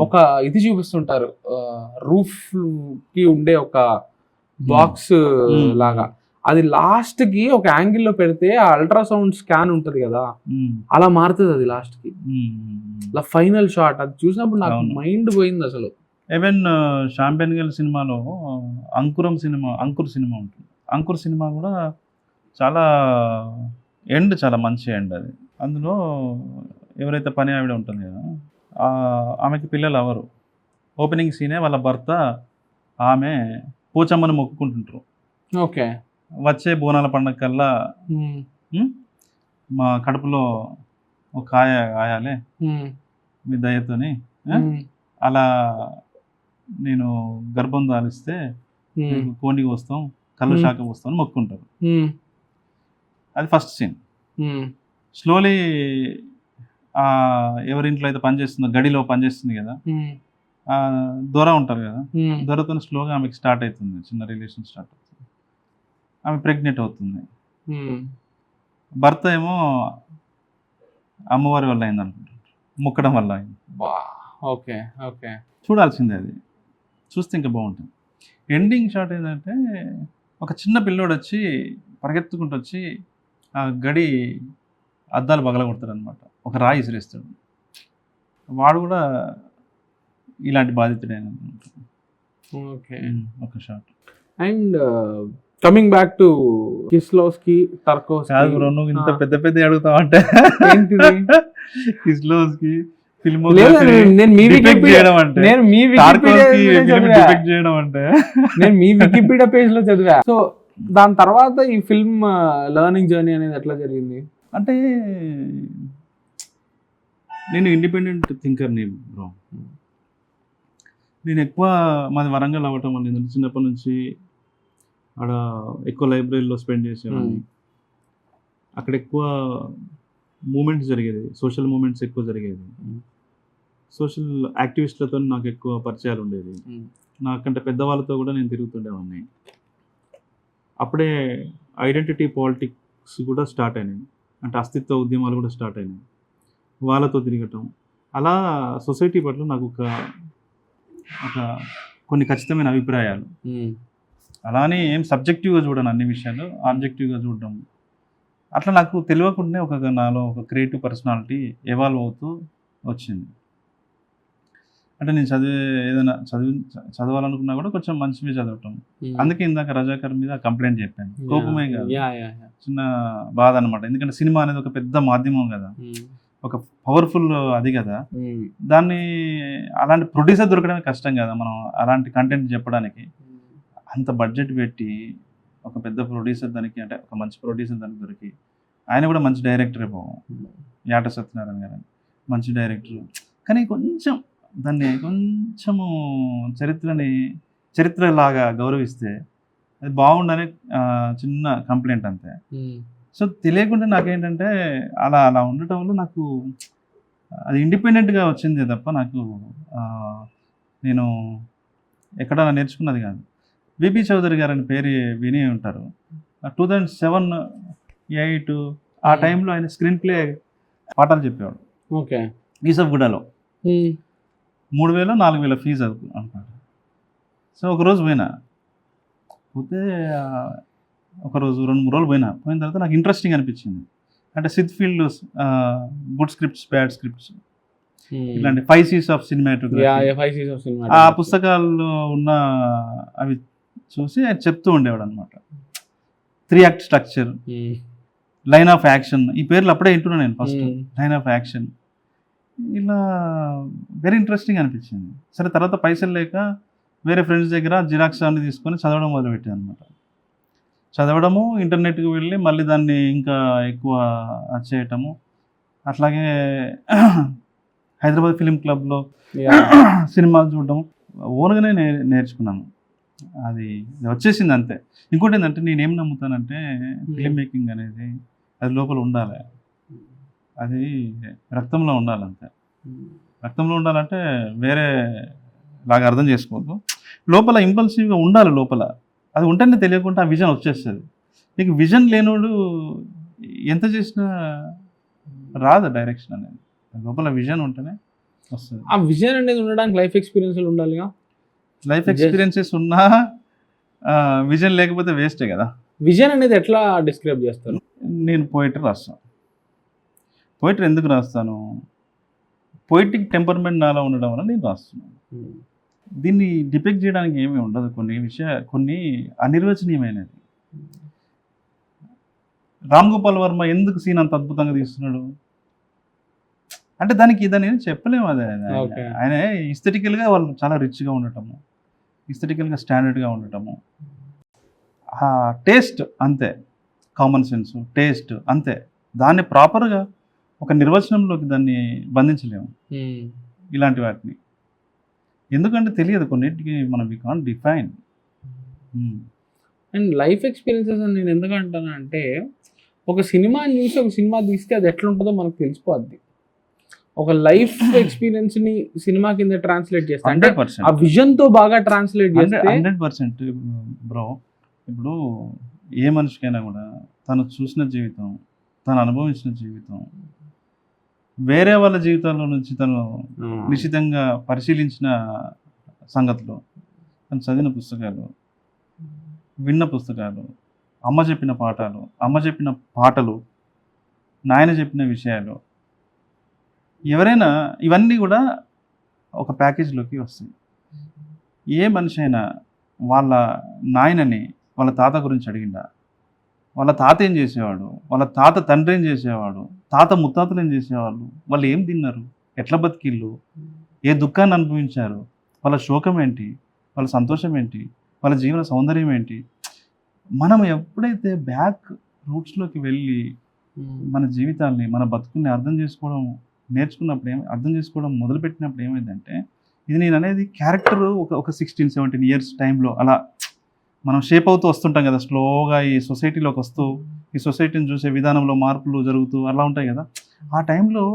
ఒక ఇది చూపిస్తుంటారు, రూఫ్ కి ఉండే ఒక బాక్స్ లాగా, అది లాస్ట్ కి ఒక యాంగిల్లో పెడితే ఆ అల్ట్రాసౌండ్ స్కాన్ ఉంటది కదా, అలా మారుతుంది అది లాస్ట్ కి. అలా ఫైనల్ షాట్ అది చూసినప్పుడు నాకు మైండ్ పోయింది అసలు. ఈవెన్ శ్యామ్ బెనగల్ సినిమాలో అంకుర్ సినిమా ఉంటుంది. అంకుర్ సినిమా కూడా చాలా చాలా మంచి ఎండ్ అది. అందులో ఎవరైతే పని ఆవిడ ఉంటుంది కదా, ఆమెకి పిల్లలు ఎవరు, ఓపెనింగ్ సీనే వాళ్ళ భర్త ఆమె పోచమ్మని మొక్కుకుంటుంటారు. ఓకే, వచ్చే బోనాల పండుగ కల్లా మా కడుపులో ఒక కాయ కాయాలి మీ దయతోని, అలా నేను గర్భం దాలిస్తే కోండికి వస్తాం, కళ్ళు శాఖ వస్తాం అని మొక్కుంటారు. అది ఫస్ట్ సీన్. స్లోలీ ఎవరింట్లో అయితే పనిచేస్తుందో, గడిలో పనిచేస్తుంది కదా, దొర ఉంటారు కదా, దొరతో స్లోగా ఆమెకి స్టార్ట్ అవుతుంది, చిన్న రిలేషన్ స్టార్ట్ అవుతుంది. ఆమె ప్రెగ్నెంట్ అవుతుంది. భర్త ఏమో అమ్మవారి వల్ల అయింది అనుకుంటారు, మొక్కడం వల్ల అయింది. ఓకే ఓకే, చూడాల్సిందే అది, చూస్తే ఇంకా బాగుంటుంది. ఎండింగ్ షాట్ ఏంటంటే, ఒక చిన్న పిల్లోడు వచ్చి పరిగెత్తుకుంటూ వచ్చి ఆ గడి అద్దాలు పగలగొడతాడు అనమాట, ఒక రాయి ఇసిరేస్తాడు. వాడు కూడా ఇలాంటి బాధితుడే. ఓకే, ఒక shot. And coming back to Kieslowski, Tarkovsky. నువ్వు ఇంత పెద్ద అడుగుతావు అంటే కిస్లోవ్స్కీ నేను మీ వికీపీడియా పేజ్ లో చదివా. సో దాని తర్వాత ఈ ఫిల్మ్ లెర్నింగ్ జర్నీ అనేది ఎట్లా జరిగింది అంటే, నేను ఇండిపెండెంట్ థింకర్ని బ్రో. నేను ఎక్కువ మాది వరంగల్ అవ్వటం వల్ల ఏంటంటే, చిన్నప్పటి నుంచి ఆడ ఎక్కువ లైబ్రరీలో స్పెండ్ చేసేవాడిని. అక్కడ ఎక్కువ మూమెంట్స్ జరిగేది, సోషల్ మూమెంట్స్ ఎక్కువ జరిగేది. సోషల్ యాక్టివిస్టులతో నాకు ఎక్కువ పరిచయాలు ఉండేది. నాకంటే పెద్దవాళ్ళతో కూడా నేను తిరుగుతుండేవాడిని. అప్పుడే ఐడెంటిటీ పాలిటిక్స్ కూడా స్టార్ట్ అయినాయి. అంటే అస్తిత్వ ఉద్యమాలు కూడా స్టార్ట్ అయినాయి. వాళ్ళతో తిరగటం, అలా సొసైటీ పట్ల నాకు ఒక కొన్ని ఖచ్చితమైన అభిప్రాయాలు. అలానే ఏం సబ్జెక్టివ్గా చూడను, అన్ని విషయాలు ఆబ్జెక్టివ్గా చూడడం. అట్లా నాకు తెలియకుండానే నాలో ఒక క్రియేటివ్ పర్సనాలిటీ ఎవాల్వ్ అవుతూ వచ్చింది. అంటే నేను ఏదైనా చదవాలనుకున్నా కూడా కొంచెం మంచివి చదవటం. అందుకే ఇందాక రజాకర్ మీద కంప్లైంట్ చెప్పాను. కోపమే కాదు, చిన్న బాధ అనమాట. ఎందుకంటే సినిమా అనేది ఒక పెద్ద మాధ్యమం కదా, ఒక పవర్ఫుల్ అది కదా. దాన్ని అలాంటి ప్రొడ్యూసర్ దొరకడమే కష్టం కదా. మనం అలాంటి కంటెంట్ చెప్పడానికి అంత బడ్జెట్ పెట్టి ఒక పెద్ద ప్రొడ్యూసర్ దానికి, అంటే ఒక మంచి ప్రొడ్యూసర్ దానికి దొరికి, ఆయన కూడా మంచి డైరెక్టరే యాట సత్యనారాయణ గారు మంచి డైరెక్టర్. కానీ కొంచెం దాన్ని కొంచెము చరిత్రలాగా గౌరవిస్తే అది బాగుండని చిన్న కంప్లైంట్ అంతే. సో తెలియకుండా నాకేంటంటే అలా ఉండటం వల్ల నాకు అది ఇండిపెండెంట్గా వచ్చింది తప్ప నాకు నేను ఎక్కడ నేర్చుకున్నది కాదు. విపి చౌదరి గారు అని పేరు విని ఉంటారు. 2007-8 ఆ టైంలో ఆయన స్క్రీన్ ప్లే పాఠాలు చెప్పేవాడు. ఓకే. ఈసఫ్గూడలో 3,000-4,000 ఫీజు అనుకుంటారు. సో ఒకరోజు పోతే ఒకరోజు 2-3 రోజులు పోయిన తర్వాత నాకు ఇంట్రెస్టింగ్ అనిపించింది. అంటే Sid field good scripts, bad scripts, ఇట్లాంటి 5 C's ఆఫ్ సినిమాటోగ్రఫీ, ఆ పుస్తకాల్లో ఉన్న అవి చూసి ఆయన చెప్తూ ఉండేవాడు అనమాట. 3 Act structure, line of action, ఈ పేర్లు అప్పుడే వింటున్నాను నేను ఫస్ట్. లైన్ ఆఫ్ యాక్షన్ ఇలా వెరీ ఇంట్రెస్టింగ్ అనిపించింది. సరే తర్వాత పైసలు లేక వేరే ఫ్రెండ్స్ దగ్గర జిరాక్స్ అన్ని తీసుకొని చదవడం మొదలుపెట్టాను అనమాట. చదవడము, ఇంటర్నెట్కి వెళ్ళి మళ్ళీ దాన్ని ఇంకా ఎక్కువ చేయటము. అట్లాగే హైదరాబాద్ ఫిలిం క్లబ్లో సినిమాలు చూడడం ఓన్గానే నేర్చుకున్నాను. అది వచ్చేసింది అంతే. ఇంకోటి ఏంటంటే నేనేం నమ్ముతానంటే ఫిలిం మేకింగ్ అనేది అది లోపల ఉండాలి, అది రక్తంలో ఉండాలంతే. రక్తంలో ఉండాలంటే వేరే లాగా అర్థం చేసుకోవద్దు. లోపల ఇంపల్సివ్గా ఉండాలి. లోపల అది ఉంటేనే తెలియకుండా ఆ విజన్ వచ్చేస్తుంది. నీకు విజన్ లేనోడు ఎంత చేసినా రాదు డైరెక్షన్ అనేది. లోపల విజన్ ఉంటేనే వస్తుంది. ఆ విజన్ అనేది ఉండడానికి లైఫ్ ఎక్స్పీరియన్స్లు ఉండాలిగా. లైఫ్ ఎక్స్పీరియన్సెస్ ఉన్నా విజన్ లేకపోతే వేస్టే కదా. విజన్ అనేది ఎట్లా డిస్క్రైబ్ చేస్తారు? నేను పోయిటరీ రాస్తాను. పోయిటరీ ఎందుకు రాస్తాను? పోయిటిక్ టెంపర్మెంట్ నాలో ఉండడం వల్ల నేను రాస్తున్నాను. దీన్ని డిపెక్ట్ చేయడానికి ఏమీ ఉండదు. కొన్ని అనిర్వచనీయమైనది. రామ్ గోపాల్ వర్మ ఎందుకు సీన్ అంత అద్భుతంగా తీస్తున్నాడు అంటే దాన్ని చెప్పలేము. అదే ఆయన ఇస్థెటికల్గా వాళ్ళు చాలా రిచ్గా ఉండటము, ఇస్థెటికల్గా స్టాండర్డ్గా ఉండటము, టేస్ట్ అంతే, కామన్ సెన్స్ టేస్ట్ అంతే. దాన్ని ప్రాపర్గా ఒక నిర్వచనంలోకి దాన్ని బంధించలేము ఇలాంటి వాటిని. ఎందుకంటే తెలియదు కొన్నిటికి, మనం we can't define. And life experiences అని నేను ఎందుకంటాను అంటే, ఒక సినిమాని చూసి ఒక సినిమా తీస్తే అది ఎట్లా ఉంటుందో మనకు తెలిసిపోద్ది. ఒక లైఫ్ ఎక్స్పీరియన్స్ని సినిమా కింద ట్రాన్స్లేట్ చేస్తే, అంటే ఆ విజన్తో బాగా ట్రాన్స్లేట్ చేస్తే 100% బ్రో. ఇప్పుడు ఏ మనిషికైనా కూడా తను చూసిన జీవితం, తను అనుభవించిన జీవితం, వేరే వాళ్ళ జీవితాల్లో నుంచి తను నిశ్చితంగా పరిశీలించిన సంగతులు, తను చదివిన పుస్తకాలు, విన్న పుస్తకాలు, అమ్మ చెప్పిన పాఠాలు, అమ్మ చెప్పిన పాటలు, నాయన చెప్పిన విషయాలు, ఎవరైనా ఇవన్నీ కూడా ఒక ప్యాకేజ్లోకి వస్తాయి. ఏ మనిషి అయినా వాళ్ళ నాయనని వాళ్ళ తాత గురించి అడిగిండా? వాళ్ళ తాత ఏం చేసేవాడు, వాళ్ళ తాత తండ్రి ఏం చేసేవాడు, తాత ముత్తాతలు ఏం చేసేవాళ్ళు, వాళ్ళు ఏం తిన్నారు, ఎట్లా బతికిళ్ళు, ఏ దుఃఖాన్ని అనుభవించారు, వాళ్ళ శోకం ఏంటి, వాళ్ళ సంతోషం ఏంటి, వాళ్ళ జీవన సౌందర్యం ఏంటి. మనం ఎప్పుడైతే బ్యాక్ రూట్స్లోకి వెళ్ళి మన జీవితాన్ని, మన బతుకుల్ని అర్థం చేసుకోవడం నేర్చుకున్నప్పుడు, అర్థం చేసుకోవడం మొదలుపెట్టినప్పుడు ఏమైందంటే, ఇది నేను అనేది క్యారెక్టర్ ఒక 16-17 ఇయర్స్ టైంలో అలా మనం షేప్ అవుతూ వస్తుంటాం కదా, స్లోగా ఈ సొసైటీలోకి వస్తూ, ఈ సొసైటీని చూసే విధానంలో మార్పులు జరుగుతూ అలా ఉంటాయి కదా. ఆ టైంలో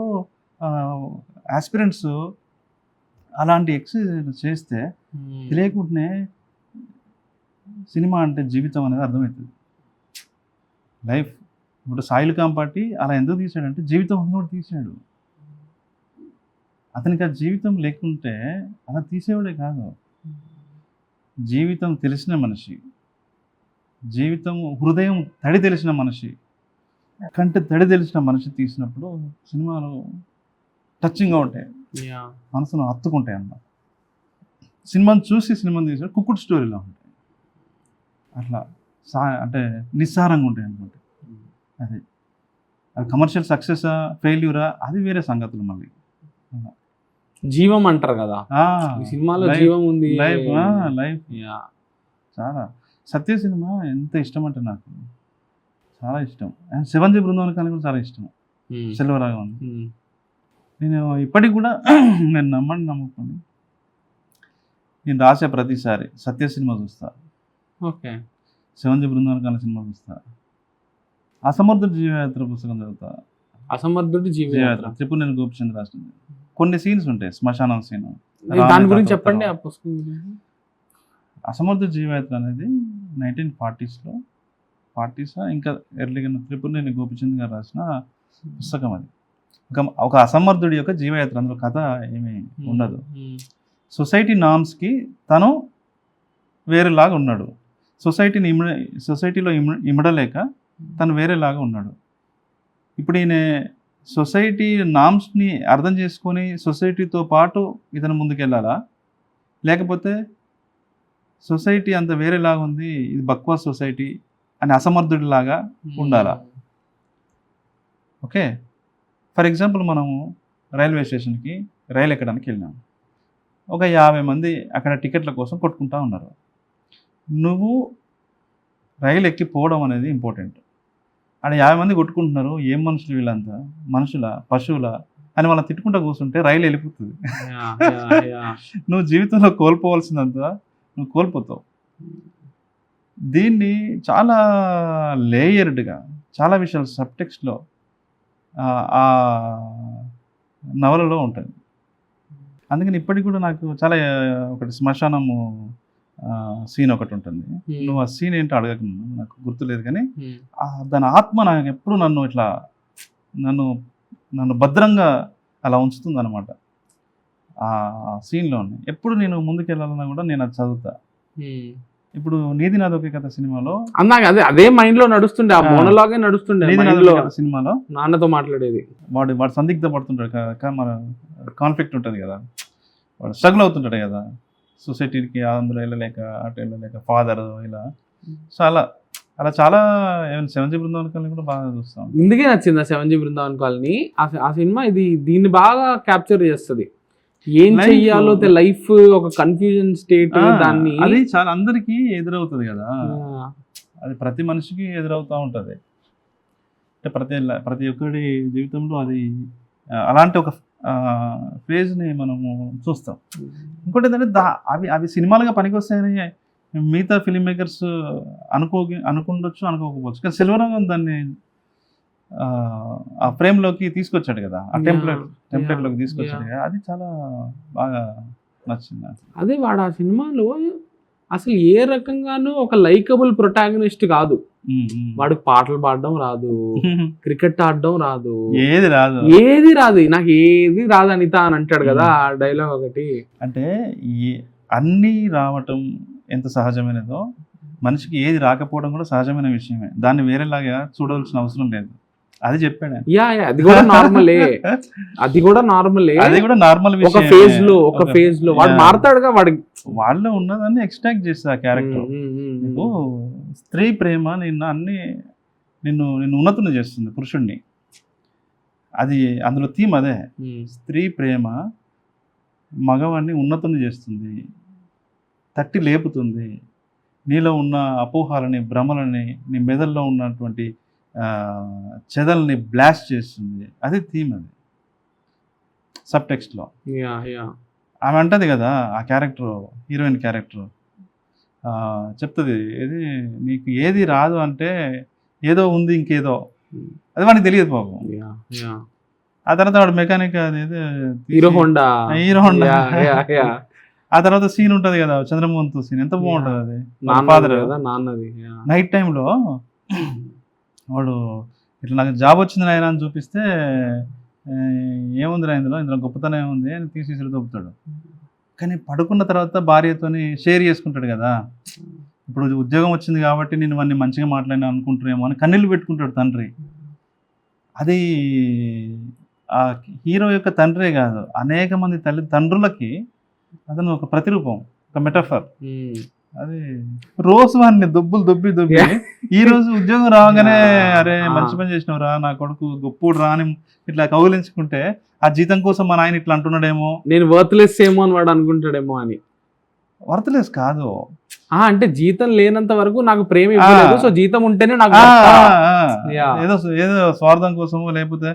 ఆస్పిరెంట్స్ అలాంటి ఎక్సర్సైజ్ చేస్తే తెలియకుండానే సినిమా అంటే జీవితం అనేది అర్థమవుతుంది. లైఫ్ ఇప్పుడు సాయిల్ కాంపాటి అలా ఎందుకు తీశాడంటే జీవితం కూడా తీశాడు. అతనికి ఆ జీవితం లేకుంటే అలా తీసేవాడే కాదు. జీవితం తెలిసిన మనిషి, జీవితం హృదయం తడి తెలిసిన మనిషి, కంటి తడి తెలిసిన మనిషి తీసినప్పుడు సినిమాలు టచింగ్గా ఉంటాయి, మనసును హత్తుకుంటాయి అన్నమాట. సినిమాని చూసి సినిమాని తీసాడు కుక్కుడు స్టోరీలో ఉంటాయి, అట్లా అంటే నిస్సారంగా ఉంటాయి అనమాట. అది కమర్షియల్ సక్సెసా ఫెయిల్యూరా అది వేరే సంగతులు. మళ్ళీ జీవం అంటారు కదా, ఈ సినిమాలో జీవం ఉంది. లైఫ్ చాలా సత్య సినిమా ఎంత ఇష్టం అంటే నాకు చాలా ఇష్టం. అండ్ 7G బృందావన్ కాలనీ కూడా చాలా ఇష్టం. సెల్వరాఘవన్ నేను ఇప్పటికి కూడా నేను నమ్ముకోండి, నేను రాసే ప్రతిసారి సత్య సినిమా చూస్తా, okay 7G Brindavan colony cinema చూస్తా, అసమర్థుడి జీవయాత్ర పుస్తకం చదువుతా. అసమర్థుడి జీవయాత్ర త్రిపురనేని గోపిచంద్ రాసింది. కొన్ని సీన్స్ ఉంటాయి, శ్మశానం సీన్, దాని గురించి చెప్పండి. ఆ పుస్తకం గురించి. అసమర్థుడి జీవయాత్ర అనేది 1940s ఇంకా ఎర్లీగా త్రిపురనేని గోపిచంద్ గారు రాసిన పుస్తకం. అది ఒక అసమర్థుడి యొక్క జీవయాత్ర. అందులో కథ ఏమీ ఉండదు. సొసైటీ నామ్స్కి తను వేరేలాగా ఉన్నాడు, సొసైటీలో ఇమడలేక తను వేరేలాగా ఉన్నాడు. ఇప్పుడు ఈయన సొసైటీ నామ్స్ని అర్థం చేసుకొని సొసైటీతో పాటు ఇతను ముందుకెళ్ళాలా, లేకపోతే సొసైటీ అంత వేరేలాగా ఉంది, ఇది బక్వా సొసైటీ అని అసమర్థుడిలాగా ఉండాలా? ఓకే, ఫర్ ఎగ్జాంపుల్ మనము రైల్వే స్టేషన్కి రైలు ఎక్కడానికి వెళ్ళాము. ఒక 50 మంది అక్కడ టికెట్ల కోసం కొట్టుకుంటా ఉన్నారు. నువ్వు రైలు ఎక్కిపోవడం అనేది ఇంపార్టెంట్. అక్కడ 50 మంది కొట్టుకుంటున్నారు, ఏం మనుషులు వీళ్ళంతా, మనుషుల పశువుల అని వాళ్ళని తిట్టుకుంటూ కూర్చుంటే రైలు వెళ్ళిపోతుంది. నువ్వు జీవితంలో కోల్పోవాల్సిందంతా నువ్వు కోల్పోతావు. దీన్ని చాలా లేయర్డ్గా చాలా విషయాలు సబ్టెక్స్ట్లో ఆ నవలలో ఉంటుంది. అందుకని ఇప్పటికి కూడా నాకు చాలా ఒకటి శ్మశానము సీన్ ఒకటి ఉంటుంది. నువ్వు ఆ సీన్ ఏంటో అడగక, నాకు గుర్తులేదు, కానీ దాని ఆత్మ నాకు ఎప్పుడు నన్ను భద్రంగా అలా ఉంచుతుంది అనమాట. ఆ సీన్లోని ఎప్పుడు నేను ముందుకెళ్ళాలన్నా కూడా నేను అది చదువుతా. ఇప్పుడు నీది నాది ఒకే కథ సినిమాలో అదే మైండ్ లో నడుస్తుండే, ఆ మోనోలాగే నడుస్తుండే. నీది నాది ఒకే కథ సినిమాలో నాన్నతో మాట్లాడేది, వాడు సందిగ్ధ పడుతుంటాడు, మన కాన్ఫ్లిక్ట్ ఉంటుంది కదా, వాడు స్ట్రగుల్ అవుతుంటాడు కదా, సొసైటీకి అందులో వెళ్ళలేక అటు వెళ్ళలేక ఫాదర్ ఇలా. సో అలా చాలా 7G బృందావన్ కాలనీ కూడా బాగా చూస్తాం. ఇందుకే నచ్చింది 7G బృందావన్ కాలనీ. ఆ సినిమా దీన్ని బాగా క్యాప్చర్ చేస్తుంది. ఏం చెయ్యాలో లైఫ్ ఒక కన్ఫ్యూజన్ స్టేట్, దాన్ని అది చాలా అందరికీ ఎదురవుతుంది కదా, అది ప్రతి మనిషికి ఎదురవుతూ ఉంటుంది. అంటే ప్రతి ఒక్కరి జీవితంలో అది అలాంటి ఒక ఫేజ్ని మనము చూస్తాం. ఇంకోటి ఏంటంటే అవి సినిమాలుగా పనికొస్తాయని మిగతా ఫిల్మ్ మేకర్స్ అనుకుండొచ్చు, అనుకోకపోవచ్చు, కానీ సెల్వరాఘవన్ దాన్ని ఆ ఫ్రేమ్లోకి తీసుకొచ్చాడు కదా, ఆ టెంప్లెట్లోకి తీసుకొచ్చాడు కదా, అది చాలా బాగా నచ్చింది. అదే వాడు ఆ సినిమాలో అసలు ఏ రకంగానూ ఒక లైకబుల్ ప్రొటాగనిస్ట్ కాదు. వాడికి పాటలు పాడడం రాదు, క్రికెట్ ఆడడం రాదు, ఏది రాదు, నాకు ఏది రాదు అనిత అని అంటాడు కదా ఆ డైలాగ్ ఒకటి. అంటే అన్నీ రావటం ఎంత సహజమైనదో మనిషికి ఏది రాకపోవడం కూడా సహజమైన విషయమే. దాన్ని వేరేలాగా చూడవలసిన అవసరం లేదు. అది చెప్పాడు. అది కూడా నార్మలే, అది కూడా నార్మల్ ఒక ఫేజ్ లో వాడు మారుతాడుగా, వాళ్ళు ఉన్నదాన్ని ఎక్స్ట్రాక్ట్ చేస్తా ఆ క్యారెక్టర్. నీకు స్త్రీ ప్రేమ నిన్ను ఉన్నతుని చేస్తుంది, పురుషుణ్ణి. అది అందులో థీమ్ అదే, స్త్రీ ప్రేమ మగవాడిని ఉన్నతుని చేస్తుంది, తట్టి లేపుతుంది, నీలో ఉన్న అపోహాలని భ్రమలని నీ మెదల్లో ఉన్నటువంటి చెదల్ని బ్లాస్ట్ చేస్తుంది. అది థీమ్, అది సబ్ టెక్స్ట్లో. ఆమె అంటది కదా, ఆ క్యారెక్టర్, హీరోయిన్ క్యారెక్టర్ చెప్తుంది, ఏది నీకు ఏది రాదు అంటే ఏదో ఉంది ఇంకేదో, అది వానికి తెలియదు పాపం. ఆ తర్వాత వాడు మెకానిక్ అది హీరో హోండా. ఆ తర్వాత సీన్ ఉంటది కదా చంద్రమోహన్ తో సీన్, ఎంత బాగుంటది అది. ఫాదర్ కదా నాన్నది. నైట్ టైంలో వాడు ఇట్లా నాకు జాబ్ వచ్చింది ఆయన అని చూపిస్తే ఏముందిరా ఇందులో గొప్పతనం ఏముంది అని తీసి దొబ్బుతాడు. కానీ పడుకున్న తర్వాత భార్యతోని షేర్ చేసుకుంటాడు కదా, ఇప్పుడు ఉద్యోగం వచ్చింది కాబట్టి నేను వాడిని మంచిగా మాట్లాడినా అనుకుంటారేమో అని కన్నీళ్ళు పెట్టుకుంటాడు తండ్రి. అది ఆ హీరో యొక్క తండ్రే కాదు, అనేక మంది తండ్రులకి అతను ఒక ప్రతిరూపం, ఒక మెటాఫర్. అది రోజు వాడిని దొబ్బి ఈ రోజు ఉద్యోగం రాగానే అరే మంచి పని చేసినవరా నా కొడుకు గొప్పడు రాని ఇట్లా కౌగిలించుకుంటే ఆ జీతం కోసం మా నాయన ఇట్లా అంటున్నాడేమో, నేను వర్త్లెస్ ఏమో అని వాడు అనుకుంటాడేమో అని. వర్త్లెస్ కాదు, అంటే జీతం లేనంత వరకు నాకు ప్రేమ ఇవ్వలేదు, సో జీతం ఉంటేనే నాకు ఏదో స్వార్థం కోసమో లేకపోతే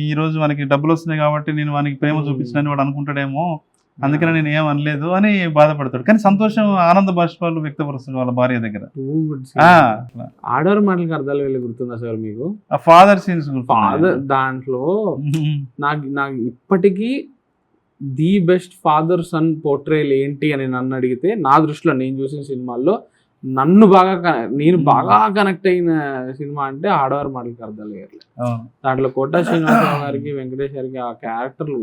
ఈ రోజు మనకి డబ్బులు వస్తున్నాయి కాబట్టి నేను వానికి ప్రేమ చూపించిన వాడు అనుకుంటాడేమో, అందుకనే నేను ఏం అనలేదు అని బాధపడతాడు. కానీ సంతోషం ఆనంద బాష్పాలు వ్యక్తపరుస్తాడు వాళ్ళ భార్య దగ్గర. ఆడవారి మాటలకు అర్థాలు వెళ్ళి గుర్తుందా సార్ మీకు? ఆ ఫాదర్ సీన్స్, ఫాదర్ దాంట్లో నాకు ఇప్పటికీ the best father son portrayal ఏంటి అని నన్ను అడిగితే, నా దృష్టిలో నేను చూసిన సినిమాల్లో నేను బాగా కనెక్ట్ అయిన సినిమా అంటే ఆడవారి మాటలకు అర్థాలు వేయట్లేదు. దాంట్లో కోట శ్రీనివాసరావు గారికి వెంకటేష్ గారికి ఆ క్యారెక్టర్లు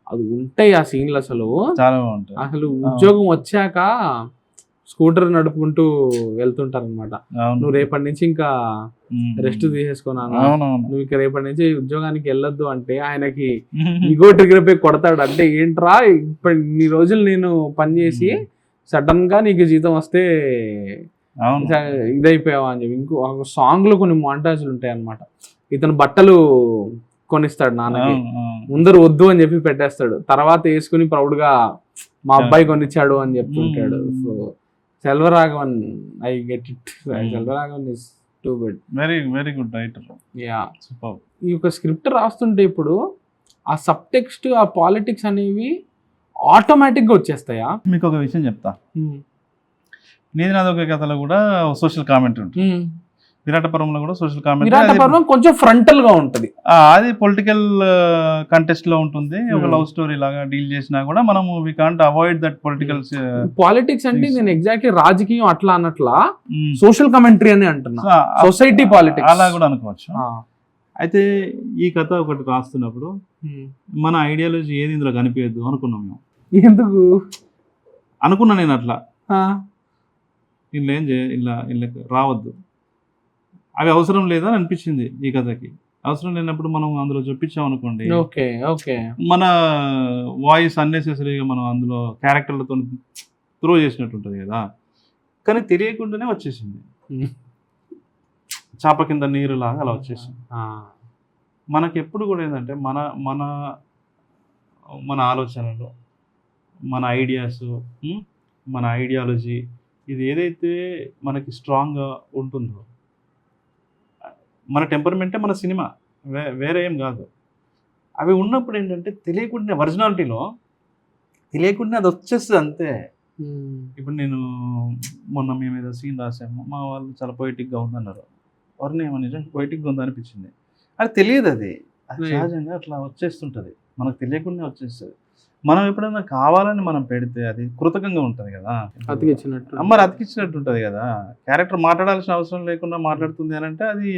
అది ఉంటాయి ఆ సీన్లు అసలు చాలా బాగుంటాయి. అసలు ఉద్యోగం వచ్చాక స్కూటర్ నడుపుకుంటూ వెళ్తుంటారు అనమాట. నువ్వు రేపటి నుంచి ఇంకా రెస్ట్ తీసేసుకున్నాను, నువ్వు ఇంకా రేపటి నుంచి ఉద్యోగానికి వెళ్ళొద్దు అంటే ఆయనకి ఇగో ట్రిగర్ పై కొడతాడు. అంటే ఏంట్రా ఇప్పుడు ఇన్ని రోజులు నేను పనిచేసి సడన్ గా నీకు జీతం వస్తే ఇదైపోయావా అని చెప్పి. ఇంకో సాంగ్ లో కొన్ని మాంటాజులు ఉంటాయి అన్నమాట. ఇతను బట్టలు కొనిస్తాడు నాన్నకి, ముందర వద్దు అని చెప్పి పెట్టేస్తాడు, తర్వాత వేసుకుని ప్రౌడ్ గా మా అబ్బాయి కొనిచ్చాడు అని చెప్తుంటాడు. So Selvaraghavan, I get it, Selvaraghavan is too good, very very good writer. Yeah, ఈ యొక్క స్క్రిప్ట్ రాస్తుంటే ఇప్పుడు ఆ సబ్ టెక్స్ట్, ఆ పాలిటిక్స్ అనేవి ఆటోమేటిక్ గా వచ్చేస్తాయా? మీకు ఒక విషయం చెప్తా, నీది నాదొక కథలో కూడా సోషల్ కామెంట్ ఉంటుంది, విరాటపర్వంలో కూడా సోషల్ కామెంట్. విరాటపర్వం కొంచెం ఫ్రంటల్ గా ఉంటది, అది పొలిటికల్ కంటెస్ట్ లో ఉంటుంది. ఒక లవ్ స్టోరీ లాగా డీల్ చేసినా కూడా మనం we can't avoid that political politics. అంటే నేను ఎగ్జాక్ట్లీ రాజకీయం అట్లా అన్నట్లా సోషల్ కమెంటరీ అని అంటున్నా, సొసైటీ పాలిటిక్స్ అలా కూడా అనుకోవచ్చు. అయితే ఈ కథ ఒకటి రాస్తున్నప్పుడు మన ఐడియాలజీ ఏది ఇందులో కనిపించద్దు అనుకున్నాం మేము. ఎందుకు అనుకున్నా నేను అట్లా, ఇలా రావద్దు, అవి అవసరం లేదా అని అనిపించింది ఈ కథకి. అవసరం లేనప్పుడు మనం అందులో చూపించాం అనుకోండి, మన వాయిస్ అన్నెసెసరీగా మనం అందులో క్యారెక్టర్లతో త్రో చేసినట్టు ఉంటుంది కదా. కానీ తెలియకుండానే వచ్చేసింది, చాప కింద నీరు లాగా అలా వచ్చేసింది. మనకి ఎప్పుడు కూడా ఏంటంటే మన మన మన ఆలోచనలు, మన ఐడియాస్, మన ఐడియాలజీ, ఇది ఏదైతే మనకి స్ట్రాంగ్గా ఉంటుందో, మన టెంపర్మెంటే మన సినిమా, వేరే ఏం కాదు. అవి ఉన్నప్పుడు ఏంటంటే తెలియకుండా ఒరిజినాలిటీలో తెలియకుండా అది వచ్చేస్తుంది అంతే. ఇప్పుడు నేను మొన్న మేము ఏదో సీన్ రాసాము, మా వాళ్ళు చాలా పొయిటిక్గా ఉందన్నారు, ఎవరిని ఏమో నిజంగా పొయిటిక్గా ఉందనిపించింది. అది తెలియదు, అది సహజంగా అట్లా వచ్చేస్తుంటుంది, మనకు తెలియకుండా వచ్చేస్తుంది. మనం ఎప్పుడైనా కావాలని మనం పెడితే అది కృతకంగా ఉంటుంది కదా, మరి అతికిచ్చినట్టు ఉంటుంది కదా. క్యారెక్టర్ మాట్లాడాల్సిన అవసరం లేకుండా మాట్లాడుతుంది అని అంటే అది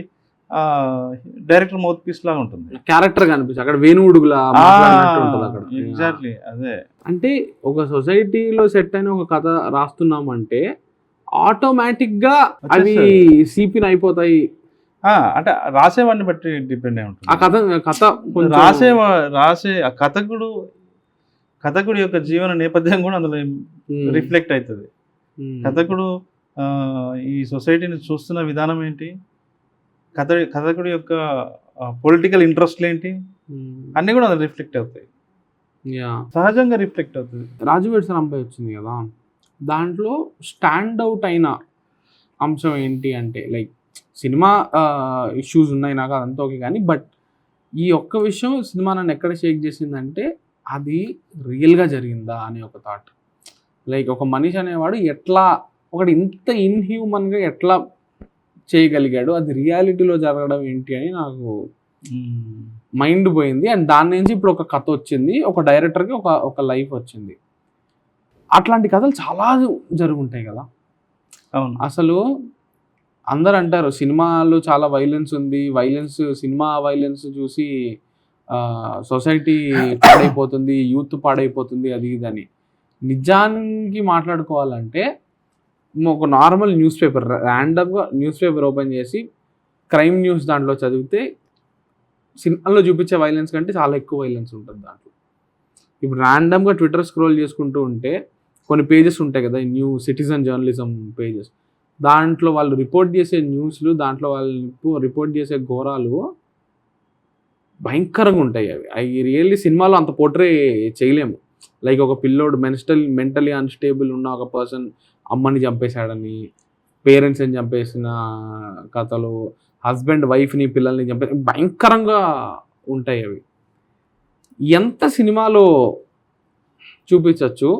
డైరెక్టర్ మౌత్ పీస్ లాగా ఉంటుంది, క్యారెక్టర్ కనిపిస్తుంది అక్కడ, వేణువుడుగులా ఉంటుంది. ఎగ్జాక్ట్లీ అదే. అంటే ఒక సొసైటీలో సెట్ అయిన ఒక కథ రాస్తున్నామంటే ఆటోమేటిక్ గా అవి సిపిన్ అయిపోతాయి. అంటే రాసేవాడిని బట్టి డిపెండ్ అయి ఉంటుంది ఆ కథ. రాసే ఆ కథకుడు యొక్క జీవన నేపథ్యం కూడా అందులో రిఫ్లెక్ట్ అవుతుంది. కథకుడు ఈ సొసైటీని చూస్తున్న విధానం ఏంటి, కథకుడి యొక్క పొలిటికల్ ఇంట్రెస్ట్లు ఏంటి, అన్నీ కూడా అందులో రిఫ్లెక్ట్ అవుతాయి, సహజంగా రిఫ్లెక్ట్ అవుతుంది. రాజువేడ్ సాంబయ్య వచ్చింది కదా, దాంట్లో స్టాండ్ అవుట్ అయిన అంశం ఏంటి అంటే, లైక్ సినిమా ఇష్యూస్ ఉన్నాయి నాకు అదంతా ఓకే, కానీ బట్ ఈ ఒక్క విషయం సినిమా నన్ను ఎక్కడ షేక్ చేసిందంటే అది రియల్గా జరిగిందా అనే ఒక థాట్. లైక్ ఒక మనిషి అనేవాడు ఎట్లా ఒకటి ఇంత ఇన్హ్యూమన్గా ఎట్లా చేయగలిగాడు, అది రియాలిటీలో జరగడం ఏంటి అని నాకు మైండ్ పోయింది. అండ్ దాని నుంచి ఇప్పుడు ఒక కథ వచ్చింది, ఒక డైరెక్టర్కి ఒక లైఫ్ వచ్చింది. అట్లాంటి కథలు చాలా జరుగుంటాయి కదా. అవును. అసలు అందరు అంటారు సినిమాలో చాలా వైలెన్స్ ఉంది, సినిమా వైలెన్స్ చూసి సొసైటీ పాడైపోతుంది, యూత్ పాడైపోతుంది, అది ఇదని. నిజానికి మాట్లాడుకోవాలంటే ఒక నార్మల్ న్యూస్ పేపర్, ర్యాండమ్గా న్యూస్ పేపర్ ఓపెన్ చేసి క్రైమ్ న్యూస్ దాంట్లో చదివితే సినిమాలో చూపించే వైలెన్స్ కంటే చాలా ఎక్కువ వైలెన్స్ ఉంటుంది దాంట్లో. ఇప్పుడు ర్యాండమ్గా ట్విట్టర్ స్క్రోల్ చేసుకుంటూ ఉంటే కొన్ని పేజెస్ ఉంటాయి కదా, సిటిజన్ జర్నలిజం పేజెస్, దాంట్లో వాళ్ళు రిపోర్ట్ చేసే న్యూస్లు, దాంట్లో వాళ్ళు రిపోర్ట్ చేసే ఘోరాలు భయంకరంగా ఉంటాయి. అవి రియల్లీ సినిమాలో అంత పోర్ట్రే చేయలేము. లైక్ ఒక పిల్లోడు మెంటలీ అన్స్టేబుల్ ఉన్న ఒక పర్సన్ అమ్మని చంపేశాడని, పేరెంట్స్ని చంపేసిన కథలు, హస్బెండ్ వైఫ్ని పిల్లల్ని చంపే భయంకరంగా ఉంటాయి అవి. ఎంత సినిమాలో చూపించవచ్చు,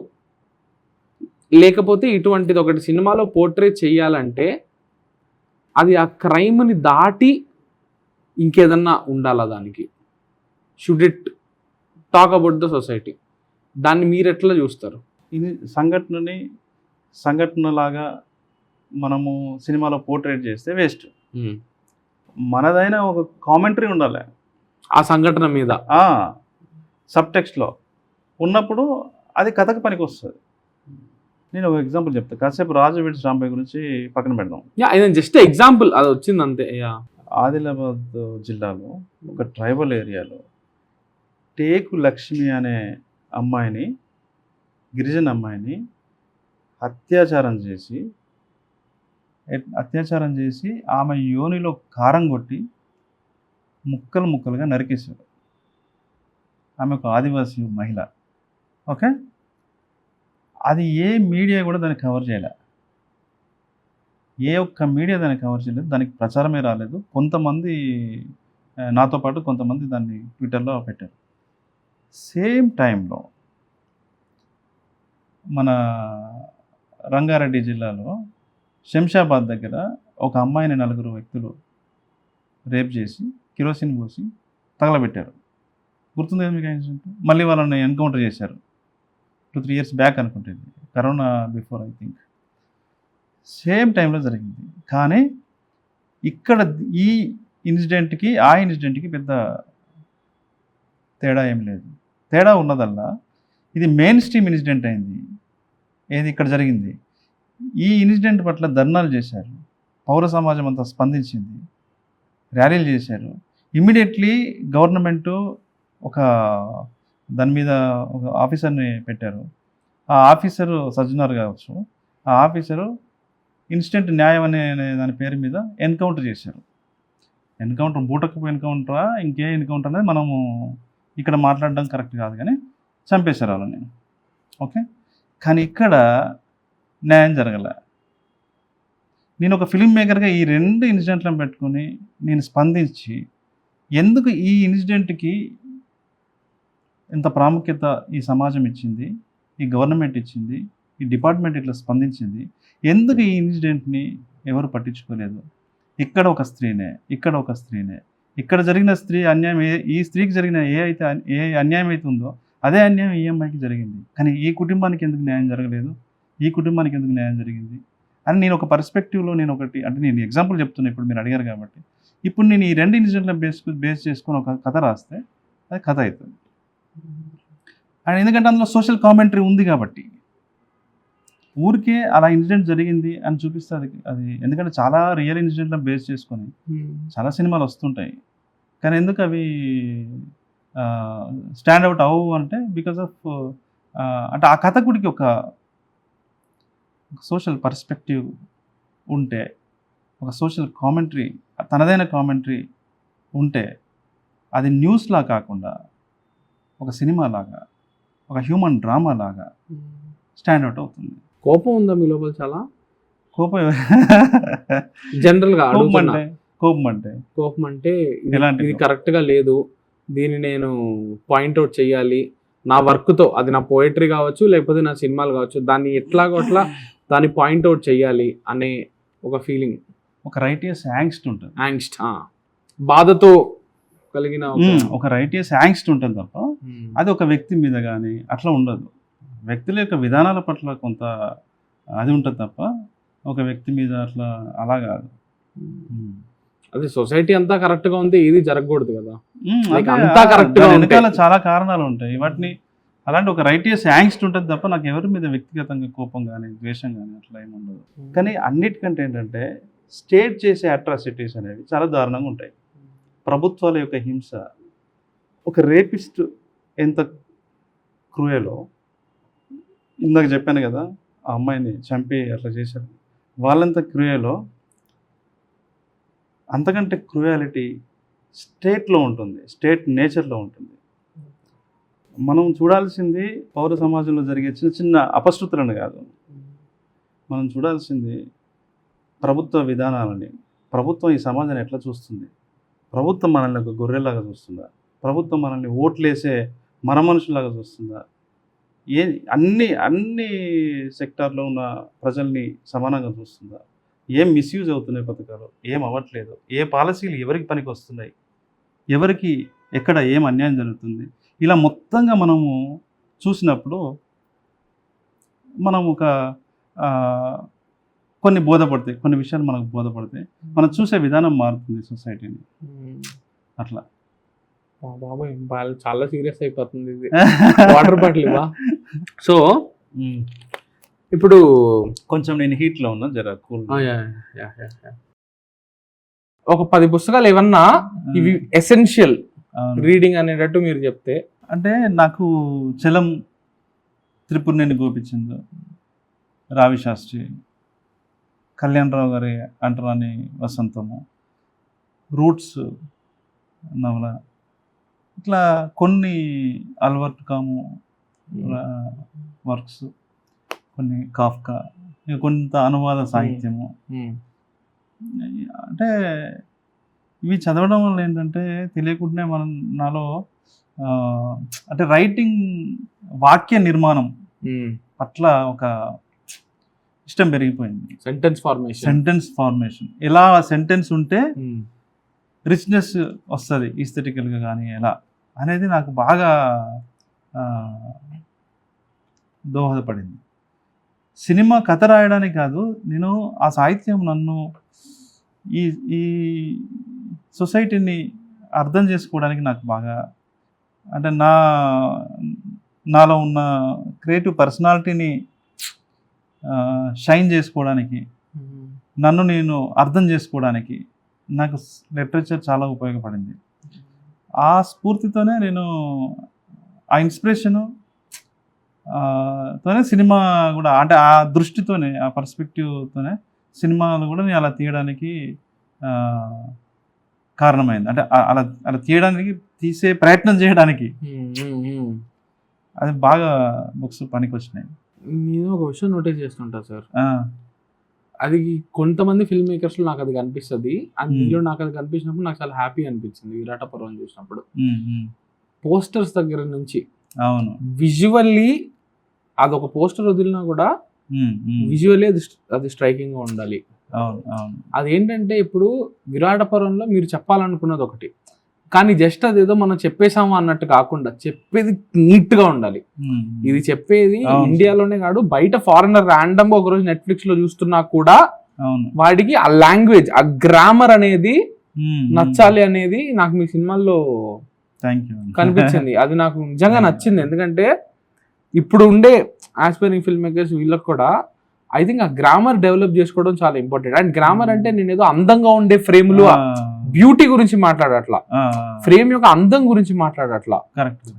లేకపోతే ఇటువంటిది ఒకటి సినిమాలో పోర్ట్రే చేయాలంటే అది ఆ క్రైమ్ని దాటి ఇంకేదన్నా ఉండాలా దానికి. Should it talk about the society? దాన్ని మీరు ఎట్లా చూస్తారు? ఇది సంఘటనలాగా మనము సినిమాలో పోర్ట్రేట్ చేస్తే వేస్ట్. మనదైనా ఒక కామెంటరీ ఉండాలి ఆ సంఘటన మీద, సబ్ టెక్స్ట్లో ఉన్నప్పుడు అది కథకు పనికి వస్తుంది. నేను ఒక ఎగ్జాంపుల్ చెప్తాను. కాసేపు రాజు వెడ్స్ రాంబాయ్ గురించి పక్కన పెడదాం. జస్ట్ ఎగ్జాంపుల్, అది వచ్చింది అంతే. ఆదిలాబాద్ జిల్లాలో ఒక ట్రైబల్ ఏరియాలో టేకు లక్ష్మి అనే అమ్మాయిని, గిరిజన అమ్మాయిని అత్యాచారం చేసి ఆమె యోనిలో కారం కొట్టి ముక్కలు ముక్కలుగా నరికేశారు. ఆమె ఒక ఆదివాసీ మహిళ. ఓకే, అది ఏ మీడియా కూడా దాన్ని కవర్ చేయలే. ఏ ఒక్క మీడియా దాన్ని కవర్ చేయలేదు, దానికి ప్రచారమే రాలేదు. కొంతమంది, నాతో పాటు కొంతమంది దాన్ని ట్విట్టర్లో పెట్టారు. సేమ్ టైంలో మన రంగారెడ్డి జిల్లాలో శంషాబాద్ దగ్గర ఒక అమ్మాయిని 4 వ్యక్తులు రేప్ చేసి కిరోసిన్ పోసి తగలబెట్టారు. గుర్తుంది కదా మీకు ఇన్సిడెంట్? మళ్ళీ వాళ్ళని ఎన్కౌంటర్ చేశారు. 2-3 years బ్యాక్ అనుకుంటుంది, corona before I think. Same టైంలో జరిగింది. కానీ ఇక్కడ ఈ ఇన్సిడెంట్కి ఆ ఇన్సిడెంట్కి పెద్ద తేడా ఏం లేదు. తేడా ఉన్నదల్లా ఇది మెయిన్ స్ట్రీమ్ ఇన్సిడెంట్ అయింది. ఏది ఇక్కడ జరిగింది. ఈ ఇన్సిడెంట్ పట్ల ధర్నాలు చేశారు, పౌర సమాజం అంతా స్పందించింది, ర్యాలీలు చేశారు. ఇమ్మీడియట్లీ గవర్నమెంటు దాని మీద ఒక ఆఫీసర్ని పెట్టారు. ఆ ఆఫీసరు సజ్జనార్ కావచ్చు. ఆ ఆఫీసరు ఇన్స్టెంట్ న్యాయం అనే దాని పేరు మీద ఎన్కౌంటర్ చేశారు. ఎన్కౌంటర్ బూటకపు ఎన్కౌంటరా ఇంకే ఎన్కౌంటర్ అనేది మనము ఇక్కడ మాట్లాడడం కరెక్ట్ కాదు, కానీ చంపేశారు వాళ్ళని. ఓకే, కానీ ఇక్కడ న్యాయం జరగలే. నేను ఒక ఫిల్మ్ మేకర్గా ఈ 2 ఇన్సిడెంట్లను పెట్టుకొని నేను స్పందించి ఎందుకు ఈ ఇన్సిడెంట్కి ఎంత ప్రాముఖ్యత ఈ సమాజం ఇచ్చింది, ఈ గవర్నమెంట్ ఇచ్చింది, ఈ డిపార్ట్మెంట్ ఇట్లా స్పందించింది, ఎందుకు ఈ ఇన్సిడెంట్ని ఎవరు పట్టించుకోలేదు. ఇక్కడ ఒక స్త్రీనే, ఇక్కడ జరిగిన స్త్రీ అన్యాయం, ఈ స్త్రీకి జరిగిన ఏ అన్యాయం అయితే ఉందో అదే అన్యాయం ఈ అమ్మాయికి జరిగింది. కానీ ఈ కుటుంబానికి ఎందుకు న్యాయం జరగలేదు, ఈ కుటుంబానికి ఎందుకు న్యాయం జరిగింది అని నేను ఒక పర్స్పెక్టివ్లో నేను ఎగ్జాంపుల్ చెప్తున్నా. ఇప్పుడు మీరు అడిగారు కాబట్టి ఇప్పుడు నేను ఈ 2 ఇన్సిడెంట్లను బేస్ చేసుకొని ఒక కథ రాస్తే అది కథ అవుతుంది. అండ్ ఎందుకంటే అందులో సోషల్ కామెంటరీ ఉంది కాబట్టి, ఊరికే అలా ఇన్సిడెంట్ జరిగింది అని చూపిస్తే అది ఎందుకంటే చాలా రియల్ ఇన్సిడెంట్లను బేస్ చేసుకొని చాలా సినిమాలు వస్తుంటాయి. కానీ ఎందుకు అవి స్టాండ్ అవుట్ అవ్వవు అంటే బికాస్ ఆఫ్ అంటే ఆ కథకుడికి ఒక సోషల్ పర్స్పెక్టివ్ ఉంటే, ఒక సోషల్ కామెంటరీ, తనదైన కామెంటరీ ఉంటే అది న్యూస్లా కాకుండా ఒక సినిమా లాగా, ఒక హ్యూమన్ డ్రామా లాగా స్టాండ్ అవుట్ అవుతుంది. కోపం ఉందా మీ లోపల? చాలా కోపం జనరల్గా కోపం అంటే ఇది కరెక్ట్గా లేదు, దీన్ని నేను పాయింట్అవుట్ చేయాలి నా వర్క్తో, అది నా పోయిటరీ కావచ్చు లేకపోతే నా సినిమాలు కావచ్చు, దాన్ని ఎట్లాగో అట్లా దాన్ని పాయింట్అవుట్ చేయాలి అనే ఒక ఫీలింగ్, ఒక రైటియస్ యాంగ్స్ట్ ఉంటుంది. బాధతో కలిగిన ఒక రైటియస్ యాంగ్స్ట్ ఉంటుంది తప్ప అది ఒక వ్యక్తి మీద కానీ అట్లా ఉండదు. వ్యక్తుల యొక్క విధానాల పట్ల కొంత అది ఉంటుంది తప్ప ఒక వ్యక్తి మీద అట్లా అలా కాదు. అదే సొసైటీ అంతా కరెక్ట్ గా ఉంది, ఏది జరగకూడదు కదా. అంటే అంతా correct గా దాని ఉంటే. వెనకాల చాలా కారణాలు ఉంటాయి. వాటిని అలాంటి ఒక రైటియస్ యాంగ్స్ట్ ఉంటుంది తప్ప నాకు ఎవరి మీద వ్యక్తిగతంగా కోపం కానీ ద్వేషం కానీ అట్లా ఏమి ఉండదు. కానీ అన్నిటికంటే ఏంటంటే స్టేట్ చేసే అట్రాసిటీస్ అనేవి చాలా దారుణంగా ఉంటాయి. ప్రభుత్వాల యొక్క హింస, ఒక రేపిస్ట్ ఎంత క్రూయలో, ఇందాక చెప్పాను కదా ఆ అమ్మాయిని చంపి అట్లా చేశారు, వాళ్ళంత క్రూయలో అంతకంటే క్రూయాలిటీ స్టేట్లో ఉంటుంది, స్టేట్ నేచర్లో ఉంటుంది. మనం చూడాల్సింది పౌర సమాజంలో జరిగే చిన్న చిన్న అపశృతులను కాదు, మనం చూడాల్సింది ప్రభుత్వ విధానాలని. ప్రభుత్వం ఈ సమాజాన్ని ఎట్లా చూస్తుంది? ప్రభుత్వం మనల్ని ఒక గొర్రెలాగా చూస్తుందా? ప్రభుత్వం మనల్ని ఓట్లేసే మన మనుషులాగా చూస్తుందా? అన్ని సెక్టార్లో ఉన్న ప్రజల్ని సమానంగా చూస్తుందా? ఏం మిస్యూజ్ అవుతున్నాయి పథకాలు, ఏం అవ్వట్లేదు, ఏ పాలసీలు ఎవరికి పనికి వస్తున్నాయి, ఎవరికి ఎక్కడ ఏం అన్యాయం జరుగుతుంది, ఇలా మొత్తంగా మనము చూసినప్పుడు మనం ఒక కొన్ని బోధపడతాయి, కొన్ని విషయాలు మనకు బోధపడతాయి, మనం చూసే విధానం మారుతుంది సొసైటీని. అట్లా బాబాయ్ చాలా సీరియస్ అయిపోతుంది ఇది. వాటర్ బాటిల్ ఇవా. సో ఇప్పుడు కొంచెం నేను హీట్లో ఉన్నా, జర కూల్. ఒక 10 పుస్తకాలు ఏమన్నా ఇవి ఎసెన్షియల్ రీడింగ్ అనేటట్టు మీరు చెప్తే. అంటే నాకు చలం త్రిపురనేని గోపిచంద్, రావి శాస్త్రి, కళ్యాణరావు గారి అంటరాని వసంతము, రూట్స్ నవల, ఇట్లా కొన్ని ఆల్బర్ట్ కాము వర్క్స్, కొన్ని కాఫ్కా, కొంత అనువాద సాహిత్యము. అంటే ఇవి చదవడం వల్ల ఏంటంటే తెలియకుండానే నాలో అంటే రైటింగ్ వాక్య నిర్మాణం పట్ల ఒక ఇష్టం పెరిగిపోయింది. సెంటెన్స్ ఫార్మేషన్ ఎలా సెంటెన్స్ ఉంటే రిచ్నెస్ వస్తుంది ఈస్థెటికల్గా కానీ ఎలా అనేది నాకు బాగా దోహదపడింది. సినిమా కథ రాయడానికి కాదు, నేను ఆ సాహిత్యం నన్ను ఈ సొసైటీని అర్థం చేసుకోవడానికి నాకు బాగా, అంటే నాలో ఉన్న క్రియేటివ్ పర్సనాలిటీని షైన్ చేసుకోవడానికి, నన్ను నేను అర్థం చేసుకోవడానికి నాకు లిటరేచర్ చాలా ఉపయోగపడింది. ఆ స్ఫూర్తితోనే నేను ఆ ఇన్స్పిరేషను తోనే సినిమా కూడా, అంటే ఆ దృష్టితోనే ఆ పర్స్పెక్టివ్తోనే సినిమాలు కూడా నేను అలా తీయడానికి కారణమైంది. అంటే అలా తీసే ప్రయత్నం చేయడానికి అది బాగా బుక్స్ పనికి వచ్చినాయి. నేను ఒక విషయం నోటీస్ చేస్తుంటా సార్, అది కొంతమంది ఫిల్మ్ మేకర్స్లో నాకు అది కనిపిస్తుంది. అందులో నాకు అది కనిపించినప్పుడు నాకు చాలా హ్యాపీ అనిపించింది. విరాట పర్వం చూసినప్పుడు పోస్టర్స్ దగ్గర నుంచి, అవును, విజువల్లీ అదొక పోస్టర్ వదిలినా కూడా విజువల్లీ అది స్ట్రైకింగ్ గా ఉండాలి. అదేంటంటే ఇప్పుడు విరాట పర్వంలో మీరు చెప్పాలనుకున్నది ఒకటి, కానీ జస్ట్ అదేదో మనం చెప్పేసాము అన్నట్టు కాకుండా చెప్పేది నీట్ గా ఉండాలి. ఇది చెప్పేది ఇండియాలోనే కాదు, బయట ఫారినర్ ర్యాండమ్ గా ఒకరోజు నెట్ఫ్లిక్స్ లో చూస్తున్నా కూడా వాడికి ఆ లాంగ్వేజ్, ఆ గ్రామర్ అనేది నచ్చాలి అనేది నాకు మీ సినిమాల్లో కనిపించింది. అది నాకు నిజంగా నచ్చింది. ఎందుకంటే ఇప్పుడు ఉండే ఆస్పైరింగ్ ఫిల్మ్ మేకర్స్ వీళ్ళకి కూడా ఐ థింక్ ఆ గ్రామర్ డెవలప్ చేసుకోవడం చాలా ఇంపార్టెంట్. అండ్ గ్రామర్ అంటే నేను ఏదో అందంగా ఉండే ఫ్రేమ్లు, బ్యూటీ గురించి మాట్లాడట్లా, ఫ్రేమ్ యొక్క అందం గురించి మాట్లాడట్లా,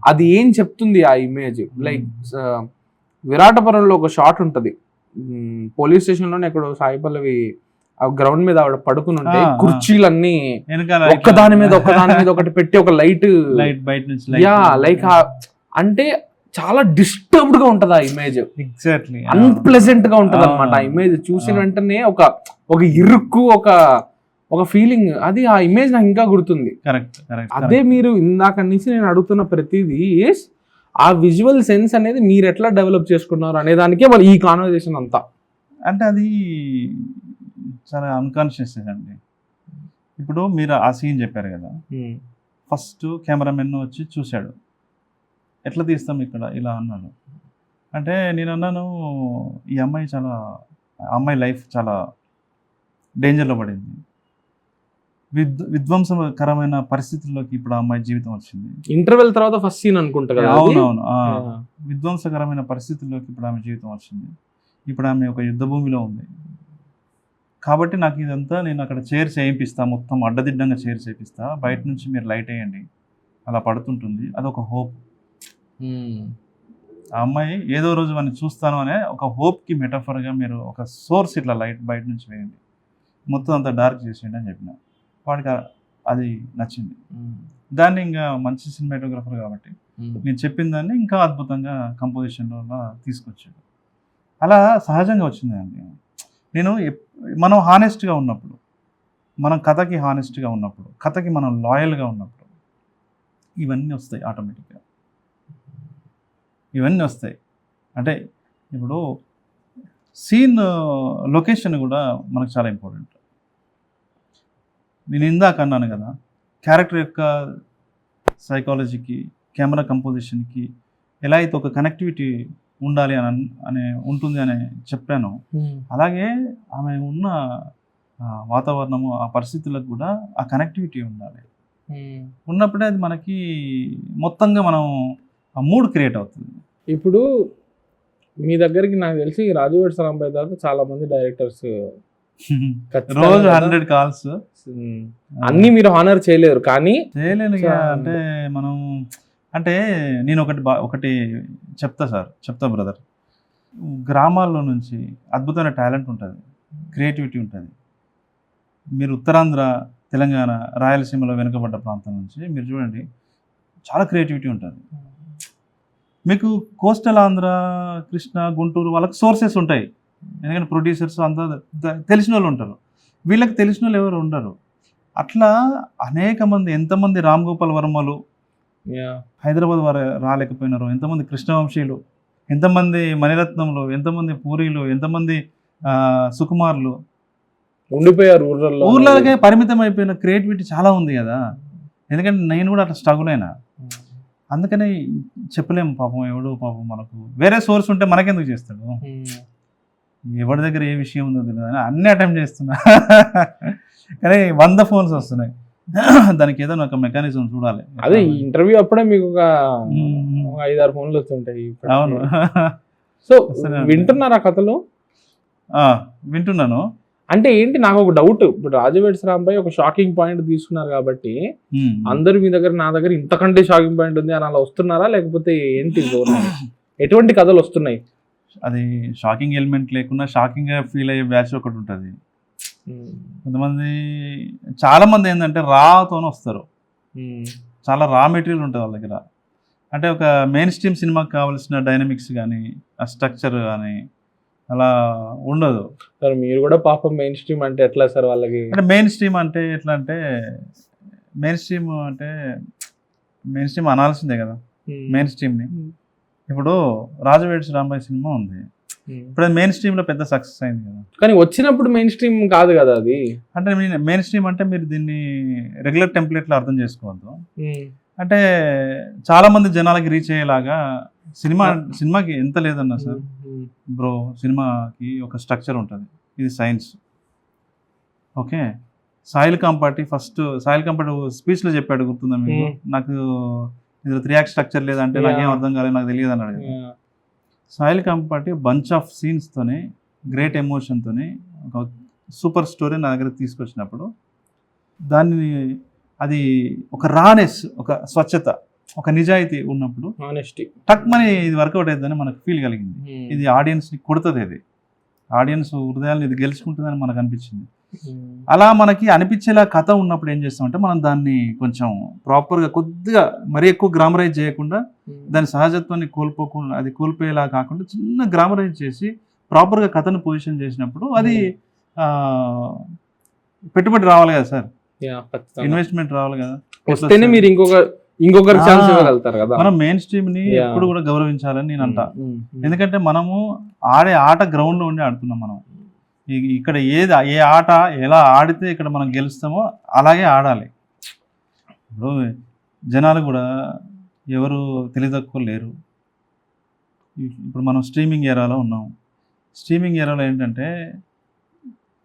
అది ఏం చెప్తుంది ఆ ఇమేజ్. లైక్ విరాటపురంలో ఒక షాట్ ఉంటది, పోలీస్ స్టేషన్ లోనే ఎక్కడో సాయి పల్లవి ఆ గ్రౌండ్ మీద ఆవిడ పడుకుని ఉంటే కుర్చీలన్నీ ఒక్కదాని మీద ఒకటి పెట్టి ఒక లైట్ లైక్ అంటే చాలా డిస్టర్బ్డ్ గా ఉంటది ఆ ఇమేజ్, ఎగ్జాక్ట్లీ అన్ప్లెజెంట్ గా ఉంటది అనమాట. ఆ ఇమేజ్ చూసిన వెంటనే ఒక ఇరుక్కు, ఒక ఫీలింగ్, అది ఆ ఇమేజ్ నాకు ఇంకా గుర్తుంది. అదే మీరు ఇందాక నుంచి నేను అడుగుతున్న ప్రతిదీ ఆ విజువల్ సెన్స్ అనేది మీరు ఎట్లా డెవలప్ చేసుకున్నారు అనే దానికే మరి ఈ కాన్వర్సేషన్ అంతా. అంటే అది చాలా అన్కాన్షియస్ అండి. ఇప్పుడు మీరు ఆ సీన్ చెప్పారు కదా, ఫస్ట్ కెమెరామెన్ వచ్చి చూశాడు, ఎట్లా తీస్తాం ఇక్కడ ఇలా అన్నాడు. అంటే నేను అన్నాను, ఈ అమ్మాయి లైఫ్ చాలా డేంజర్లో పడింది, విధ్వంసకరమైన పరిస్థితుల్లోకి ఇప్పుడు ఆ అమ్మాయి జీవితం వచ్చింది. ఇంటర్వెల్ తర్వాత ఫస్ట్ సీన్ అనుకుంటా కదా. అవునవును, విధ్వంసకరమైన పరిస్థితుల్లోకి ఇప్పుడు ఆమె జీవితం వచ్చింది. ఇప్పుడు ఆమె ఒక యుద్ధ భూమిలో ఉంది. కాబట్టి నాకు ఇదంతా, నేను అక్కడ చైర్స్ వేయిపిస్తా, మొత్తం అడ్డదిడ్డంగా చైర్స్ వేయిపిస్తా, బయట నుంచి మీరు లైట్ వేయండి, అలా పడుతుంటుంది. అదొక హోప్. ఆ అమ్మాయి ఏదో రోజు వాడిని చూస్తాను అనే ఒక హోప్కి మెటాఫర్గా మీరు ఒక సోర్స్ ఇట్లా లైట్ బయట నుంచి వేయండి, మొత్తం అంతా డార్క్ చేసేయండి అని చెప్పిన. వాడికి అది నచ్చింది. దాన్ని ఇంకా మంచి సినిమాటోగ్రఫర్ కాబట్టి నేను చెప్పిన దాన్ని ఇంకా అద్భుతంగా కంపోజిషన్లో తీసుకొచ్చాడు. అలా సహజంగా వచ్చిందండి. మనం హానెస్ట్గా ఉన్నప్పుడు, మనం కథకి హానెస్ట్గా ఉన్నప్పుడు, కథకి మనం లాయల్గా ఉన్నప్పుడు ఇవన్నీ వస్తాయి ఆటోమేటిక్గా. ఇవన్నీ వస్తాయి. అంటే ఇప్పుడు సీన్ లొకేషన్ కూడా మనకు చాలా ఇంపార్టెంట్. నేను ఇందాక అన్నాను కదా, క్యారెక్టర్ యొక్క సైకాలజీకి, కెమెరా కంపోజిషన్కి ఎలా అయితే ఒక కనెక్టివిటీ ఉండాలి అని ఉంటుంది అని చెప్పాను, అలాగే ఆమె ఉన్న వాతావరణము, ఆ పరిస్థితులకు కూడా ఆ కనెక్టివిటీ ఉండాలి. ఉన్నప్పుడే అది మనకి మొత్తంగా మనం ఆ మూడ్ క్రియేట్ అవుతుంది. ఇప్పుడు మీ దగ్గరికి నాకు తెలిసి రాజువేడ్ సరాంబాయ్ తర్వాత చాలా మంది డైరెక్టర్స్ రోజు 100 కాల్స్, అన్ని మీరు హానర్ చేయలేరు, కానీ చేయలేను. అంటే మనం అంటే నేను ఒకటి చెప్తా బ్రదర్. గ్రామాల్లో నుంచి అద్భుతమైన టాలెంట్ ఉంటుంది, క్రియేటివిటీ ఉంటుంది. మీరు ఉత్తరాంధ్ర, తెలంగాణ, రాయలసీమలో వెనుకబడ్డ ప్రాంతం నుంచి మీరు చూడండి, చాలా క్రియేటివిటీ ఉంటుంది. మీకు కోస్టల్ ఆంధ్ర, కృష్ణ, గుంటూరు వాళ్ళకి సోర్సెస్ ఉంటాయి, ఎందుకంటే ప్రొడ్యూసర్స్ అంతా తెలిసిన వాళ్ళు ఉంటారు. వీళ్ళకి తెలిసిన వాళ్ళు ఎవరు ఉండరు. అట్లా అనేక మంది, ఎంతమంది రామ్ గోపాల్ వర్మలు హైదరాబాద్ వారు రాలేకపోయినారు, ఎంతమంది కృష్ణవంశీలు, ఎంతమంది మణిరత్నంలు, ఎంతమంది పూరీలు, ఎంతమంది సుకుమార్లు ఉండిపోయారు ఊర్లకే పరిమితం అయిపోయిన క్రియేటివిటీ చాలా ఉంది కదా. ఎందుకంటే నేను కూడా అట్లా స్ట్రగుల్ అయినా, అందుకని చెప్పలేము. పాపం మనకు వేరే సోర్స్ ఉంటే మనకెందుకు చేస్తాడు, ఎవరి దగ్గర ఏ విషయం ఉందో తెలియదు, అన్ని అటెంప్ట్ చేస్తున్నా. కానీ 100 ఫోన్స్ వస్తున్నాయి, దానికి ఏదో ఒక మెకానిజం చూడాలి. అదే ఇంటర్వ్యూ అప్పుడే మీకు ఒక 5-6 ఫోన్లు వస్తుంటాయి. అవును. సో వింటున్నారా కథలు? వింటున్నాను. అంటే ఏంటి, నాకు ఒక డౌట్. ఇప్పుడు రాజువేడ్ సరాంబాయ్ ఒక షాకింగ్ పాయింట్ తీసుకున్నారు కాబట్టి అందరు మీ దగ్గర, నా దగ్గర ఇంతకంటే షాకింగ్ పాయింట్ ఉంది అని అలా వస్తున్నారా, లేకపోతే ఏంటి, ఎటువంటి కథలు వస్తున్నాయి? అది షాకింగ్ ఎలిమెంట్ లేకుండా షాకింగ్గా ఫీల్ అయ్యే బ్యాచ్ ఒకటి ఉంటుంది. కొంతమంది, చాలా మంది ఏంటంటే రాతోనే వస్తారు, చాలా రా మెటీరియల్ ఉంటుంది వాళ్ళ దగ్గర. అంటే ఒక మెయిన్ స్ట్రీమ్ సినిమాకి కావాల్సిన డైనమిక్స్ కానీ, ఆ స్ట్రక్చర్ కానీ అలా ఉండదు. సార్ మీరు కూడా పాపం మెయిన్ స్ట్రీమ్ అంటే ఎట్లా సార్ వాళ్ళకి? అంటే మెయిన్ స్ట్రీమ్ అంటే ఎట్లా అంటే, మెయిన్ స్ట్రీమ్ అనాల్సిందే కదా మెయిన్ స్ట్రీమ్ని. ఇప్పుడు రాజువేడ్ సరాంబాయ్ సినిమా ఉంది, ఇప్పుడు మెయిన్ స్ట్రీమ్లో పెద్ద సక్సెస్ అయింది కదా, కానీ వచ్చినప్పుడు మెయిన్ స్ట్రీమ్ కాదు కదా అది. అంటే మెయిన్ స్ట్రీమ్ అంటే మీరు దీన్ని రెగ్యులర్ టెంప్లెట్లో అర్థం చేసుకోవద్దు. అంటే చాలా మంది జనాలకి రీచ్ అయ్యేలాగా సినిమాకి ఎంత లేదన్నా సార్ బ్రో, సినిమాకి ఒక స్ట్రక్చర్ ఉంటుంది, ఇది సైన్స్. ఓకే, సాయిల్ కాంపాటి స్పీచ్లో చెప్పాడు, గుర్తుందా మీకు? నాకు ఇది 3 యాక్ట్ స్ట్రక్చర్ లేదంటే నాకేం అర్థం కాలేదు, నాకు తెలియదు అన్నాడు. సాయిల్ కాంపాటి బంచ్ ఆఫ్ సీన్స్తోని, గ్రేట్ ఎమోషన్తోని ఒక సూపర్ స్టోరీ నా దగ్గర తీసుకొచ్చినప్పుడు, అది ఒక రానెస్, ఒక స్వచ్ఛత, ఒక నిజాయితీ ఉన్నప్పుడు టక్ మని ఇది వర్కౌట్ అవుతుందని మనకు ఫీల్ కలిగింది. ఇది ఆడియన్స్ని కొడుతుంది, ఇది ఆడియన్స్ హృదయాలను ఇది గెలుచుకుంటుందని మనకు అనిపించింది. అలా మనకి అనిపించేలా కథ ఉన్నప్పుడు ఏం చేస్తామంటే, మనం దాన్ని కొంచెం ప్రాపర్గా, కొద్దిగా మరీ ఎక్కువ గ్రామరైజ్ చేయకుండా, దాని సహజత్వాన్ని అది కోల్పోయేలా కాకుండా చిన్న గ్రామరైజ్ చేసి ప్రాపర్గా కథను పొజిషన్ చేసినప్పుడు అది పెట్టుబడి రావాలి కదా సార్, ఇన్వెస్ట్మెంట్ రావాలి కదా, వస్తేనే మీరు ఇంకొకరి ఛాన్స్ ఇవ్వగలుగుతారు కదా. మనం మెయిన్ స్ట్రీమ్ ని ఎప్పుడు కూడా గౌరవించాలని నేను అంటా. ఎందుకంటే మనము ఆడే ఆట గ్రౌండ్ లో ఉండి ఆడుతున్నాం. మనం ఇక్కడ ఏ ఆట ఎలా ఆడితే ఇక్కడ మనం గెలుస్తామో అలాగే ఆడాలి. ఇప్పుడు జనాలు కూడా ఎవరు తెలియదక్కువ లేరు. ఇప్పుడు మనం స్ట్రీమింగ్ ఏరాలో ఉన్నాం. స్ట్రీమింగ్ ఏరాలో ఏంటంటే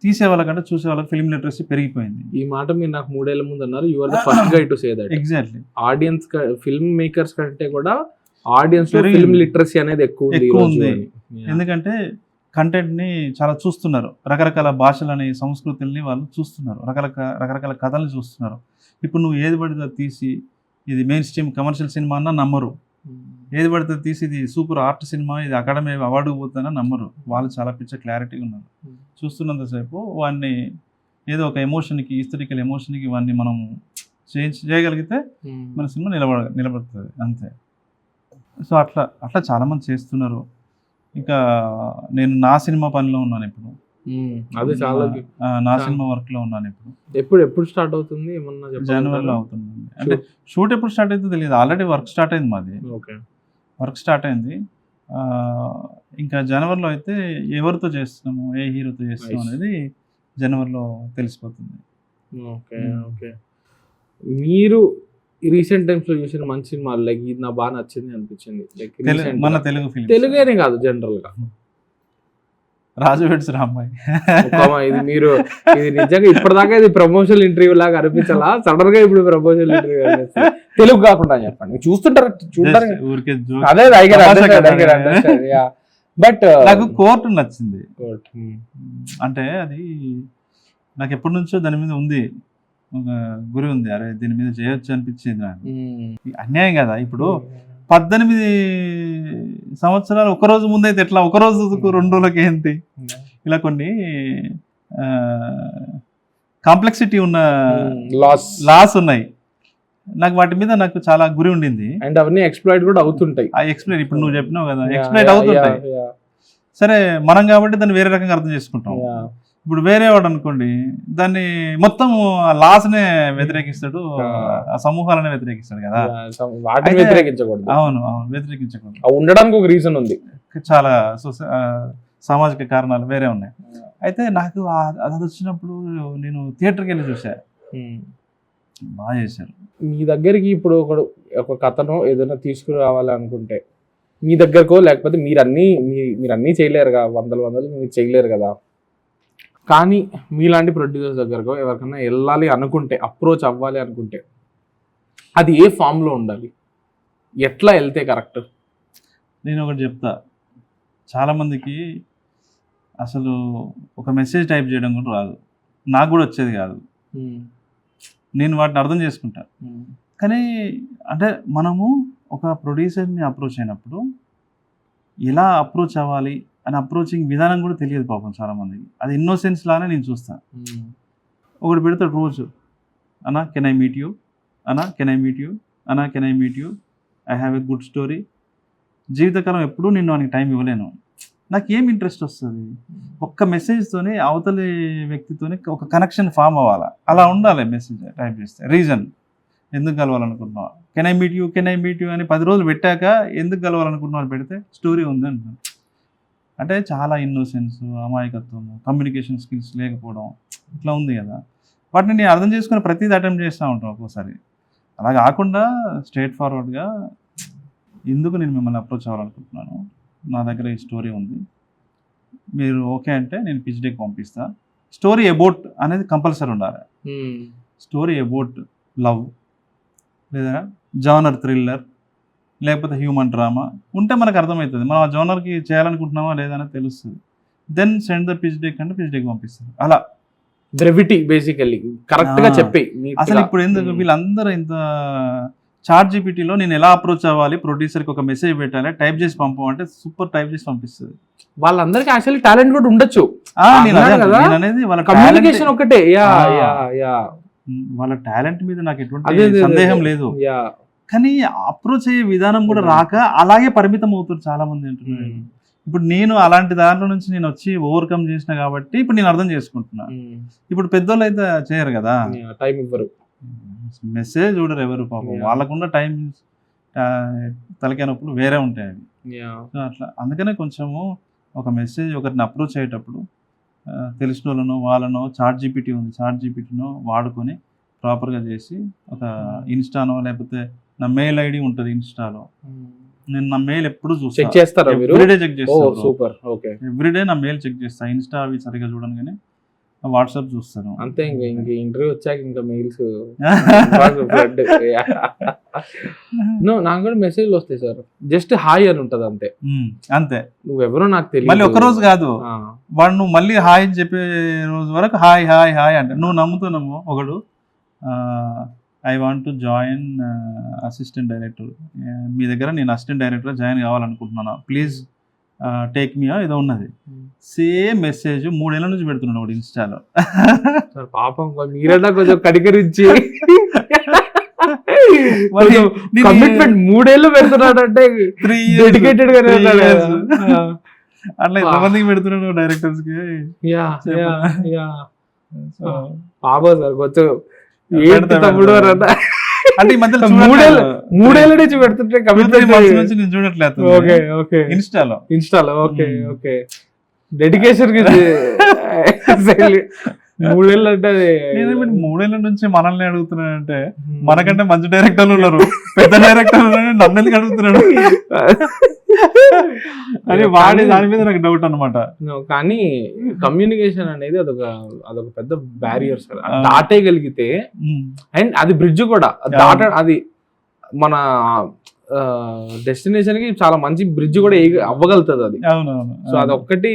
తీసే వాళ్ళకంటే చూసే వాళ్ళకి ఫిల్మ్ లిటరసీ పెరిగిపోయింది. ఈ మాట మీరు నాకు 3 ఏళ్ల ముందు అన్నారు. You are the first guy to say that. Exactly. Audience film makers కంటే కూడా ఆడియన్స్ లో ఫిల్మ్ లిటరసీ అనేది ఎక్కువ ఉంది. ఎందుకంటే కంటెంట్ని చాలా చూస్తున్నారు, రకరకాల భాషలని సంస్కృతుల్ని వాళ్ళు చూస్తున్నారు, రకరకాల కథల్ని చూస్తున్నారు. ఇప్పుడు నువ్వు ఏది పడితే అది తీసి ఇది మెయిన్ స్ట్రీమ్ కమర్షియల్ సినిమా అన్నా నమ్మరు. ఏది పడితే తీసి ఇది సూపర్ ఆర్ట్ సినిమా, ఇది అకాడమీ అవార్డుకు పోతుందని నమ్మరు. వాళ్ళు చాలా పిచ్చ క్లారిటీగా ఉన్నారు. చూస్తున్నంతసేపు వాడిని ఏదో ఒక ఎమోషన్కి, హిస్టరికల్ ఎమోషన్కి వాడిని మనం చేయగలిగితే మన సినిమా నిలబడుతుంది అంతే. సో అట్లా చాలామంది చేస్తున్నారు. ఇంకా నేను నా సినిమా పనిలో ఉన్నాను ఇప్పుడు. అదే చాలా నా సినిమా వర్క్లో ఉన్నాను ఇప్పుడు. ఎప్పుడు స్టార్ట్ అవుతుంది ఏమన్నా? జనవరిలో అవుతుంది. అంటే షూట్ ఎప్పుడు స్టార్ట్ అవుతుందో తెలియదు. ఆల్రెడీ వర్క్ స్టార్ట్ అయింది మాది. వర్క్ స్టార్ట్ అయింది. ఇంకా జనవరిలో అయితే ఎవరితో చేస్తున్నాము, ఏ హీరోతో చేస్తున్నాము అనేది జనవరిలో తెలిసిపోతుంది. ఓకే. మీరు రీసెంట్ టైమ్స్ లో చూసిన మంచి సినిమాలు లైక్ ఇది నాకు బాగా నచ్చింది అనిపించింది లైక్ మన తెలుగు ఫిల్మ్, తెలుగేనే కాదు జనరల్ గా రాజు వెడ్స్ రాంబాయ్. ఇది నిజంగా ఇప్పటిదాకా ఇది ప్రమోషనల్ ఇంటర్వ్యూ లాగా అనిపించాలా, సడన్ గా ఇప్పుడు ప్రమోషనల్ ఇంటర్వ్యూ అనిపిస్తుంది. తెలుగు కాకుండా చెప్పండి, చూస్తుంటారు అదే బట్ నాకు కోర్టు నచ్చింది. అంటే అది నాకు ఎప్పటి నుంచో దాని మీద ఉంది, ఒక గురి ఉంది. అరే దీని మీద చేయొచ్చు అనిపించింది నాకు. అన్యాయం కదా. ఇప్పుడు 18 సంవత్సరాలు ఒకరోజు ముందైతే ఎట్లా, ఒకరోజు 2 రోజులకి ఏంటి, ఇలా కొన్ని కాంప్లెక్సిటీ ఉన్న లాస్ ఉన్నాయి. నాకు వాటి మీద నాకు చాలా గురి ఉండింది. అండ్ అవన్నీ ఎక్స్ప్లాయిట్ కూడా అవుతుంటాయి. ఎక్స్ప్లెయిన్ ఇప్పుడు నువ్వు చెప్పినావు కదా, ఎక్స్ప్లెయిట్ అవుతుంటాయి. సరే మనం కాబట్టి దాన్ని వేరే రకంగా అర్థం చేసుకుంటాం. ఇప్పుడు వేరే వాడు అనుకోండి దాన్ని మొత్తం లాస్నే వ్యతిరేకిస్తాడు, ఆ సమూహాలనే వ్యతిరేకిస్తాడు కదా. వ్యతిరేకించకూడదు. అవును, వ్యతిరేకించకూడదు. ఉండడానికి ఒక రీజన్ ఉంది, చాలా సామాజిక కారణాలు వేరే ఉన్నాయి. అయితే నాకు అది వచ్చినప్పుడు నేను థియేటర్కి వెళ్ళి చూసా, బాగా చేశారు. మీ దగ్గరికి ఇప్పుడు ఒక కథను ఏదైనా తీసుకురావాలి అనుకుంటే మీ దగ్గరకో, లేకపోతే మీరు అన్నీ చేయలేరు కదా, వందలు మీరు చేయలేరు కదా, కానీ మీలాంటి ప్రొడ్యూసర్స్ దగ్గరకో ఎవరికైనా వెళ్ళాలి అనుకుంటే, అప్రోచ్ అవ్వాలి అనుకుంటే అది ఏ ఫామ్లో ఉండాలి, ఎట్లా వెళ్తే కరెక్ట్? నేను ఒకటి చెప్తా, చాలామందికి అసలు ఒక మెసేజ్ టైప్ చేయడం కూడా రాదు, నాకు కూడా వచ్చేది కాదు. నేను వాటిని అర్థం చేసుకుంటా. కానీ అంటే మనము ఒక ప్రొడ్యూసర్ని అప్రోచ్ అయినప్పుడు ఎలా అప్రోచ్ అవ్వాలి అని అప్రోచింగ్ విధానం కూడా తెలియదు పాపం చాలామందికి. అది ఇన్నోసెన్స్ లానే నేను చూస్తాను. ఒకటి పెడతాడు రోజు, అన్నా కెన్ ఐ మీట్ యూ, అన్నా కెన్ ఐ మీట్ యూ, అన్నా can I meet you, I have a good story. జీవితకాలం ఎప్పుడూ నేను వానికి టైం ఇవ్వలేను. నాకు ఏం ఇంట్రెస్ట్ వస్తుంది, ఒక్క మెసేజ్తోనే అవతలి వ్యక్తితోనే ఒక కనెక్షన్ ఫామ్ అవ్వాలి. అలా ఉండాలి మెసేజ్ టైప్ చేస్తే. రీజన్ ఎందుకు కలవాలనుకుంటున్నావు, కెన్ ఐ మీట్ యూ అని 10 రోజులు పెట్టాక ఎందుకు కలవాలనుకుంటున్నావు పెడితే స్టోరీ ఉంది అంటున్నాను. అంటే చాలా ఇన్నోసెన్స్, అమాయకత్వము, కమ్యూనికేషన్ స్కిల్స్ లేకపోవడం ఇట్లా ఉంది కదా. వాటిని నేను అర్థం చేసుకుని ప్రతిదీ అటెంప్ట్ చేస్తూ ఉంటాను ఒక్కోసారి. అలా కాకుండా స్ట్రైట్ ఫార్వర్డ్గా ఎందుకు నేను మిమ్మల్ని అప్రోచ్ అవ్వాలనుకుంటున్నాను, నా దగ్గర ఈ స్టోరీ ఉంది, మీరు ఓకే అంటే నేను పిచ్ డెక్ పంపిస్తా. స్టోరీ అబౌట్ అనేది కంపల్సరీ ఉండాలి. స్టోరీ అబౌట్ లవ్, లేదా జానర్ థ్రిల్లర్, లేకపోతే హ్యూమన్ డ్రామా ఉంటే మనకు అర్థమవుతుంది మనం ఆ జోనర్కి చేయాలనుకుంటున్నామా లేదా అనేది తెలుస్తుంది. Then send the pitch deck అంటే పిచ్ డెక్ పంపిస్తారు. అలా బ్రెవిటీ బేసికల్లీ కరెక్ట్గా చెప్పి. అసలు ఇప్పుడు ఎందుకు వీళ్ళందరూ ఇంత చాట్ జీపీటీలో నేను ఎలా అప్రోచ్ అవ్వాలి, ప్రొడ్యూసర్కి ఒక మెసేజ్ పెట్టాలి, టైప్ చేసి పంపమంటే సూపర్ టైప్ చేసి పంపిస్తుంది. వాళ్ళందరికీ యాక్చువల్లీ టాలెంట్ కూడా ఉండొచ్చు. అనేది వాళ్ళ కమ్యూనికేషన్ ఒకటే, వాళ్ళ టాలెంట్ మీద నాకు ఎటువంటి సందేహం లేదు. కానీ అప్రోచ్ అయ్యే విధానం కూడా రాక అలాగే పరిమితం అవుతారు చాలా మంది అంటున్నారు. ఇప్పుడు నేను అలాంటి దాంట్లో నుంచి నేను వచ్చి ఓవర్కమ్ చేసిన కాబట్టి ఇప్పుడు నేను అర్థం చేసుకుంటున్నా. ఇప్పుడు పెద్దోళ్ళు అయితే చేయరు కదా, టైం ఇవ్వరు, మెసేజ్ చూడరు ఎవరు పాపం. వాళ్ళకున్న టైం తలకాయ నొప్పులు వేరే ఉంటాయి అవి. అట్లా అందుకనే కొంచెము ఒక మెసేజ్ ఒకరిని అప్రోచ్ అయ్యేటప్పుడు తెలిసిన వాళ్ళనో చాట్ జీపీటీ ఉంది, చాట్ జీపీటీనో వాడుకొని ప్రాపర్గా చేసి ఒక ఇన్స్టానో లేకపోతే నా మెయిల్ ఐడి ఉంటుంది ఇన్స్టాలో, నేను నా మెయిల్ ఎప్పుడు చెక్ చూస్తాను, చేస్తారా మీరు? ఎవ్రీడే చెక్ ఓ చేస్తాను, సూపర్. ఓకే, ఎవ్రీడే నా మెయిల్ చెక్ చేస్తాను. ఇన్స్టా అవి సరిగా చూడగానే వాట్సాప్ చూస్తాను. అంతే. ఇంక ఇంటర్వ్యూ వచ్చాక ఇంకా మెయిల్స్ నాకు కూడా మెసేజ్లు వస్తాయి సార్, జస్ట్ హాయ్ అని ఉంటది అంతే. అంతే, నువ్వెవరో నాకు తెలియదు. మళ్ళీ ఒక రోజు కాదు, వాడు నువ్వు మళ్ళీ హాయ్ అని చెప్పే రోజు వరకు హాయ్ హాయ్ హాయ్ అంటే నువ్వు నమ్ముతున్నావు. ఒకడు I want to join assistant director, మీ దగ్గర నేను అసిస్టెంట్ డైరెక్టర్ జాయిన్ కావాలనుకుంటున్నాను, ప్లీజ్ టేక్ మీ ఏదో ఉన్నది. సేమ్ మెసేజ్ 3 ఏళ్ళ నుంచి పెడుతున్నాడు వాడు ఇన్స్టాలో. పాపం మీరన్నా కొంచెం కడికరించి కమిట్మెంట్ 3 ఏళ్ళు పెడుతున్నాడు అంటే 3 డెడికేటెడ్ గా అట్లా ఎంతమందికి పెడుతున్నాడు డైరెక్టర్స్ కి. పాపం సార్ కొంచెం ఏంటి తమ్ముడు అంటే ఈ మధ్య 3 ఏళ్ళ నుంచి పెడుతుంటే కమిట్మెంట్ నుంచి నేను చూడట్లేదు. ఓకే ఓకే, ఇన్స్టాలో ఓకే ఓకే, డెడికేషన్ 3 ఏళ్ళు అంటే 3 ఏళ్ళ నుంచి మనల్ని అడుగుతున్నాడంటే మనకంటే మంచి డైరెక్టర్లు ఉన్నారు, పెద్ద డైరెక్టర్లు నన్ను ఎందుకు అడుగుతున్నాడు అని వాడి దాని మీద నాకు డౌట్ అనమాట. కానీ కమ్యూనికేషన్ అనేది అదొక పెద్ద బ్యారియర్ సార్, దాటేయగలిగితే. అండ్ అది బ్రిడ్జ్ కూడా అది మన డెస్టినేషన్ కి చాలా మంచి బ్రిడ్జ్ కూడా అవ్వగలుగుతుంది అది. సో అదొక్కటి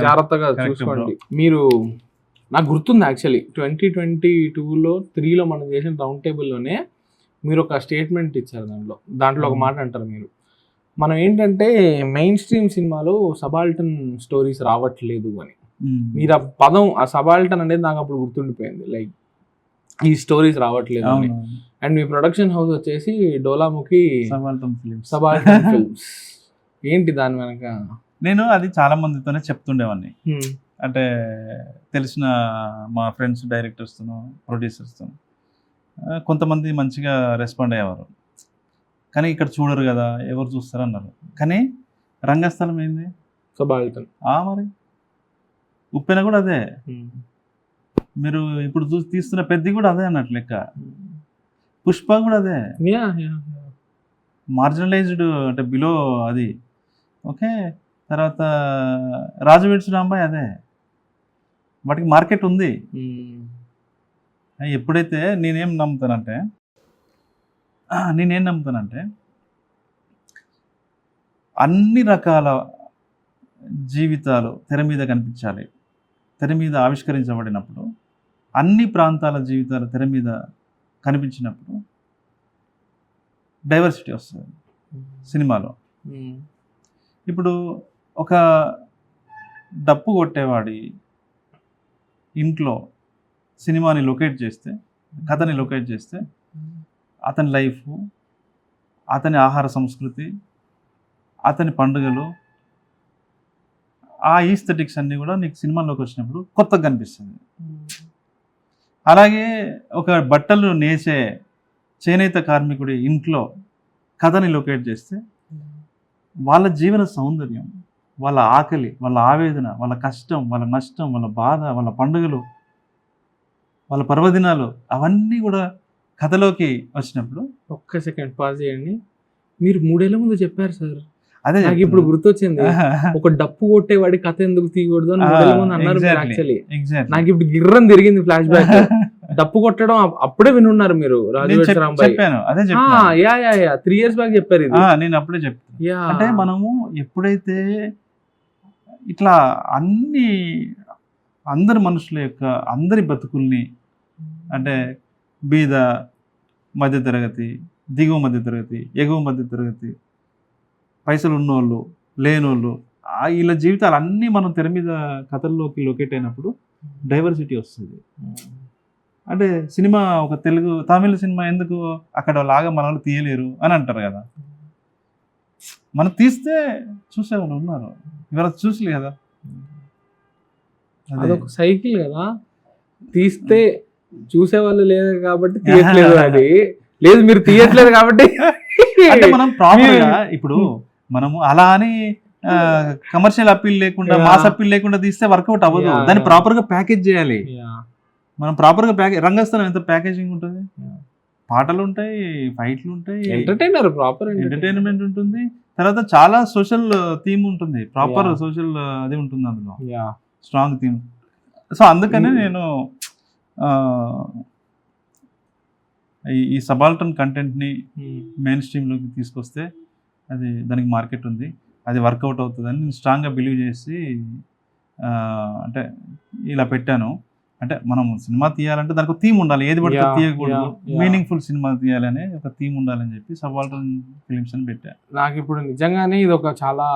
జాగ్రత్తగా చూసుకోండి మీరు. నాకు గుర్తుంది యాక్చువల్లీ 2022లో 3లో మనం చేసిన రౌండ్ టేబుల్లోనే మీరు ఒక స్టేట్మెంట్ ఇచ్చారు. దాంట్లో ఒక మాట అంటారు మీరు, మనం ఏంటంటే మెయిన్ స్ట్రీమ్ సినిమాలో సబాల్టన్ స్టోరీస్ రావట్లేదు అని. మీరు ఆ పదం, ఆ సబాల్టన్ అనేది నాకు అప్పుడు గుర్తుండిపోయింది, లైక్ ఈ స్టోరీస్ రావట్లేదు అని. అండ్ మీ ప్రొడక్షన్ హౌస్ వచ్చేసి డోలాముఖి సబాల్టన్ ఫిల్మ్స్. ఏంటి దాని వెనక? నేను అది చాలా మందితోనే చెప్తుండేవాడిని, అంటే తెలిసిన మా ఫ్రెండ్స్ డైరెక్టర్స్తో ప్రొడ్యూసర్స్తో కొంతమంది మంచిగా రెస్పాండ్ అయ్యేవారు. కానీ ఇక్కడ చూడరు కదా, ఎవరు చూస్తారు అన్నారు. కానీ రంగస్థలం ఏంది, సబాల్టన్. మరి ఉప్పెన కూడా అదే, మీరు ఇప్పుడు తీస్తున్న పెద్ద కూడా అదే అన్నట్లు లెక్క. పుష్ప కూడా అదే, మార్జినలైజ్డ్ అంటే బిలో అది. ఓకే, తర్వాత రాజు వెడ్స్ రాంబాయ్ అదే, వాటికి మార్కెట్ ఉంది. ఎప్పుడైతే నేనేం నమ్ముతానంటే అన్ని రకాల జీవితాలు తెర మీద కనిపించాలి, తెర మీద ఆవిష్కరించబడినప్పుడు, అన్ని ప్రాంతాల జీవితాలు తెర మీద కనిపించినప్పుడు డైవర్సిటీ వస్తుంది సినిమాలో. ఇప్పుడు ఒక డప్పు కొట్టేవాడి ఇంట్లో సినిమాని లొకేట్ చేస్తే, కథని లొకేట్ చేస్తే, అతని లైఫ్, అతని ఆహార సంస్కృతి, అతని పండుగలు, ఆ ఈస్థెటిక్స్ అన్నీ కూడా నీకు సినిమాలోకి వచ్చినప్పుడు కొత్తగా కనిపిస్తుంది. అలాగే ఒక బట్టలు నేసే చేనేత కార్మికుడి ఇంట్లో కథని లొకేట్ చేస్తే వాళ్ళ జీవన సౌందర్యం, వాళ్ళ ఆకలి, వాళ్ళ ఆవేదన, వాళ్ళ కష్టం, వాళ్ళ నష్టం, వాళ్ళ బాధ, వాళ్ళ పండుగలు, వాళ్ళ పర్వదినాలు, అవన్నీ కూడా కథలోకి వచ్చినప్పుడు. ఒక్క సెకండ్ పాజ్ చేయండి. మీరు 3 ఏళ్ల ముందు చెప్పారు సార్, అదే నాకు ఇప్పుడు గుర్తొచ్చింది. ఒక డప్పు కొట్టేవాడి కథ ఎందుకు తీయకూడదు అని 3 ఏళ్ల ముందు అన్నారు. యాక్చువల్లీ నాకు ఇప్పుడు గిర్రం తిరిగింది ఫ్లాష్ బ్యాక్. డప్పు కొట్టడం అప్పుడే వినున్నారు మీరు, రాజు వెడ్స్ రాంబాయ్. 3 years బ్యాక్ చెప్పారు ఇది. నేను అప్పుడే చెప్పాను. అంటే మనము ఎప్పుడైతే ఇట్లా అందరి మనుషుల యొక్క అందరి బతుకుల్ని, అంటే బీద మధ్యతరగతి, దిగువ మధ్యతరగతి, ఎగువ మధ్యతరగతి, పైసలు ఉన్నోళ్ళు, లేనోళ్ళు, వీళ్ళ జీవితాలు అన్నీ మనం తెర మీద కథల్లోకి లొకేట్ అయినప్పుడు డైవర్సిటీ వస్తుంది. అంటే సినిమా ఒక తమిళ సినిమా ఎందుకు అక్కడ లాగా మనల్ని తీయలేరు అని అంటారు కదా. మనం తీస్తే చూసేవాళ్ళు ఉన్నారు, ఇవాళ చూసలే కదా. అదొక సైకిల్ కదా, తీస్తే చూసేవాళ్ళు లేదు కాబట్టి తీయట్లేదు. అది లేదు, మీరు తీయట్లేదు కాబట్టి. అంటే మనం ప్రాపర్గా ఇప్పుడు మనము అలా అని కమర్షియల్ అప్పీల్ లేకుండా, మాస్ అప్పీల్ లేకుండా తీస్తే వర్కౌట్ అవ్వదు. దాన్ని ప్రాపర్గా ప్యాకేజ్ చేయాలి. మనం ప్రాపర్గా రంగస్థలం ఎంత ప్యాకేజింగ్ ఉంటుంది, పాటలు ఉంటాయి, ఫైట్లు ఉంటాయి, ఎంటర్టైనర్, ప్రాపర్ ఎంటర్టైన్మెంట్ ఉంటుంది, తర్వాత చాలా సోషల్ థీమ్ ఉంటుంది, ప్రాపర్ సోషల్ అది ఉంటుంది అందులో, స్ట్రాంగ్ థీమ్. సో అందుకనే నేను ఈ సబాల్టర్న్ కంటెంట్ని మెయిన్ స్ట్రీమ్లోకి తీసుకొస్తే అది దానికి మార్కెట్ ఉంది, అది వర్కౌట్ అవుతుందని నేను స్ట్రాంగ్గా బిలీవ్ చేసి అంటే ఇలా పెట్టాను. అంటే మనం సినిమా తీయాలంటే దానికి ఒక థీమ్ ఉండాలి, ఏది పడితే తీయకూడదు, మీనింగ్ఫుల్ సినిమా తీయాలని ఒక థీమ్ ఉండాలని చెప్పి సబాల్టర్న్ ఫిలిమ్స్ అని పెట్టాను. నాకు ఇప్పుడు నిజంగానే ఇది ఒక చాలా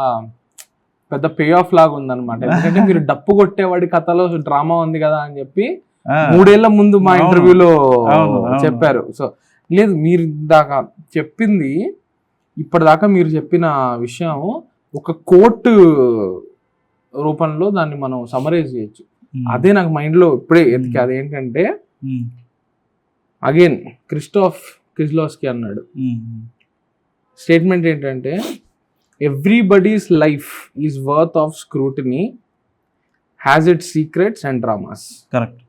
పెద్ద పే ఆఫ్ లాగా ఉందన్నమాట. ఎందుకంటే మీరు డప్పు కొట్టేవాడి కథలో డ్రామా ఉంది కదా అని చెప్పి 3 ఏళ్ల ముందు మా ఇంటర్వ్యూలో చెప్పారు. సో లేదు, మీరు దాకా చెప్పింది, ఇప్పటిదాకా మీరు చెప్పిన విషయం ఒక కోట్ రూపంలో దాన్ని మనం సమరైజ్ చేయొచ్చు. అదే నాకు మైండ్ లో ఇప్పుడే ఎతికి. అదేంటంటే అగైన్ క్రిస్టోఫ్ కిజ్లోస్కీ అన్నాడు స్టేట్మెంట్ ఏంటంటే, everybody's life is worth of scrutiny, has it secrets and dramas. Correct.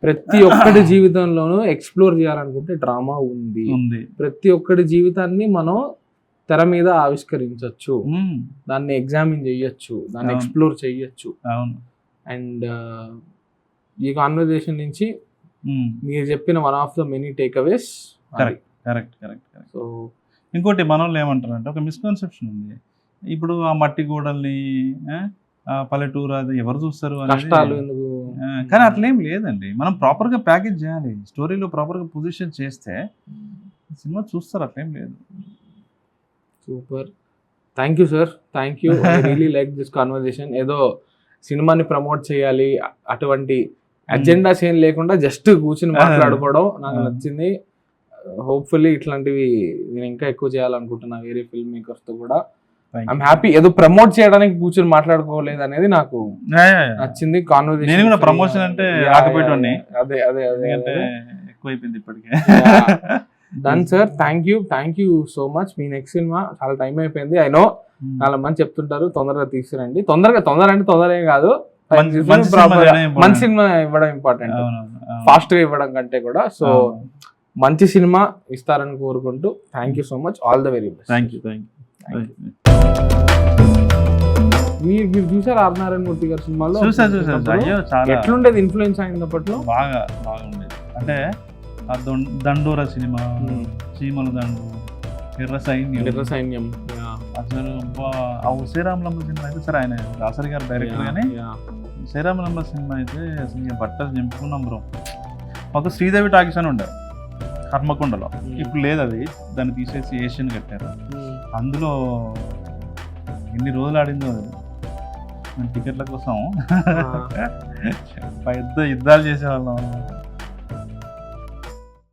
ప్రతి ఒక్కటి జీవితంలోనూ ఎక్స్ప్లోర్ చేయాలనుకుంటే డ్రామా ఉంది. ప్రతి ఒక్కటి జీవితాన్ని మనం తెర మీద ఆవిష్కరించవచ్చు, దాన్ని ఎగ్జామిన్ చెయ్యొచ్చు, దాన్ని ఎక్స్ప్లోర్ చెయ్యొచ్చు. అండ్ ఈ కాన్వర్జేషన్ నుంచి మీరు చెప్పిన one of the many takeaways. Correct. So ఇంకోటి మన వాళ్ళు ఏమంటారంటే, ఒక మిస్కన్సెప్షన్ ఉంది, ఇప్పుడు ఆ మట్టి గోడల్ని పల్లెటూరు అది ఎవరు చూస్తారు కష్టాలు ఎందుకు, కానీ అట్లేం లేదండి. మనం ప్రాపర్గా ప్యాకేజ్ చేయాలి, స్టోరీలో ప్రాపర్గా పొజిషన్ చేస్తే సినిమా చూస్తారు, అట్లేం లేదు. Super, thank you sir, thank you. I really like this conversation. ఏదో సినిమాని ప్రమోట్ చేయాలి అటువంటి అజెండాస్ ఏం లేకుండా జస్ట్ కూర్చుని మాట్లాడుకోవడం నాకు నచ్చింది. హోప్ఫుల్లీ ఇట్లాంటివి నేను ఇంకా ఎక్కువ చేయాలనుకుంటున్నా వేరే ఫిల్మ్ మేకర్స్తో కూడా. I'm happy. ఏదో ప్రమోట్ చేయడానికి కూర్చొని మాట్లాడుకోలేదు అనేది నాకు నచ్చింది కాన్వర్జేషన్. నేను కూడా ప్రమోషన్ అంటే రాకపోయేటోని. అదే ఎక్కువైపోయింది ఇప్పటికే. Done sir, thank you so much. Me next cinema చాలా టైం అయిపోయింది, ఐ నో. చాలా మంది చెప్తుంటారు తొందరగా తీసుకురండి. తొందర అంటే తొందరగా కాదు, మంచి సినిమా ఇవ్వడం ఇంపార్టెంట్, ఫాస్ట్ గా ఇవ్వడం కంటే కూడా. సో మంచి సినిమా ఇస్తారని కోరుకుంటూ thank you so much, all the very best. Thank you. మీరు చూసారు ఆర్.నారాయణ మూర్తి గారి సినిమాలో? చూసాను. అయ్యో చాలా ఎట్లుండేది ఇన్ఫ్లుయెన్స్ అయిన అప్పట్లో? బాగుండేది. అంటే ఆ దండోరా సినిమా, చీమల దండు, ఎర్ర సైన్యం, అసలు ఆ శ్రీరామలంబ సినిమా అయితే సరే, ఆయన దాసరి గారు డైరెక్టర్, కానీ శ్రీరామలంబ సినిమా అయితే అసలు బట్టలు చెంపుకున్నాం బ్రో. మాకు శ్రీదేవి టాకీస్ అని ఉండే హర్మకొండలో, ఇప్పుడు లేదు అది, దాన్ని తీసేసి ఏషియన్ కట్టారు. అందులో ఎన్ని రోజులు ఆడిందో అది, టికెట్ల కోసం పెద్ద యుద్ధాలు చేసేవాళ్ళం.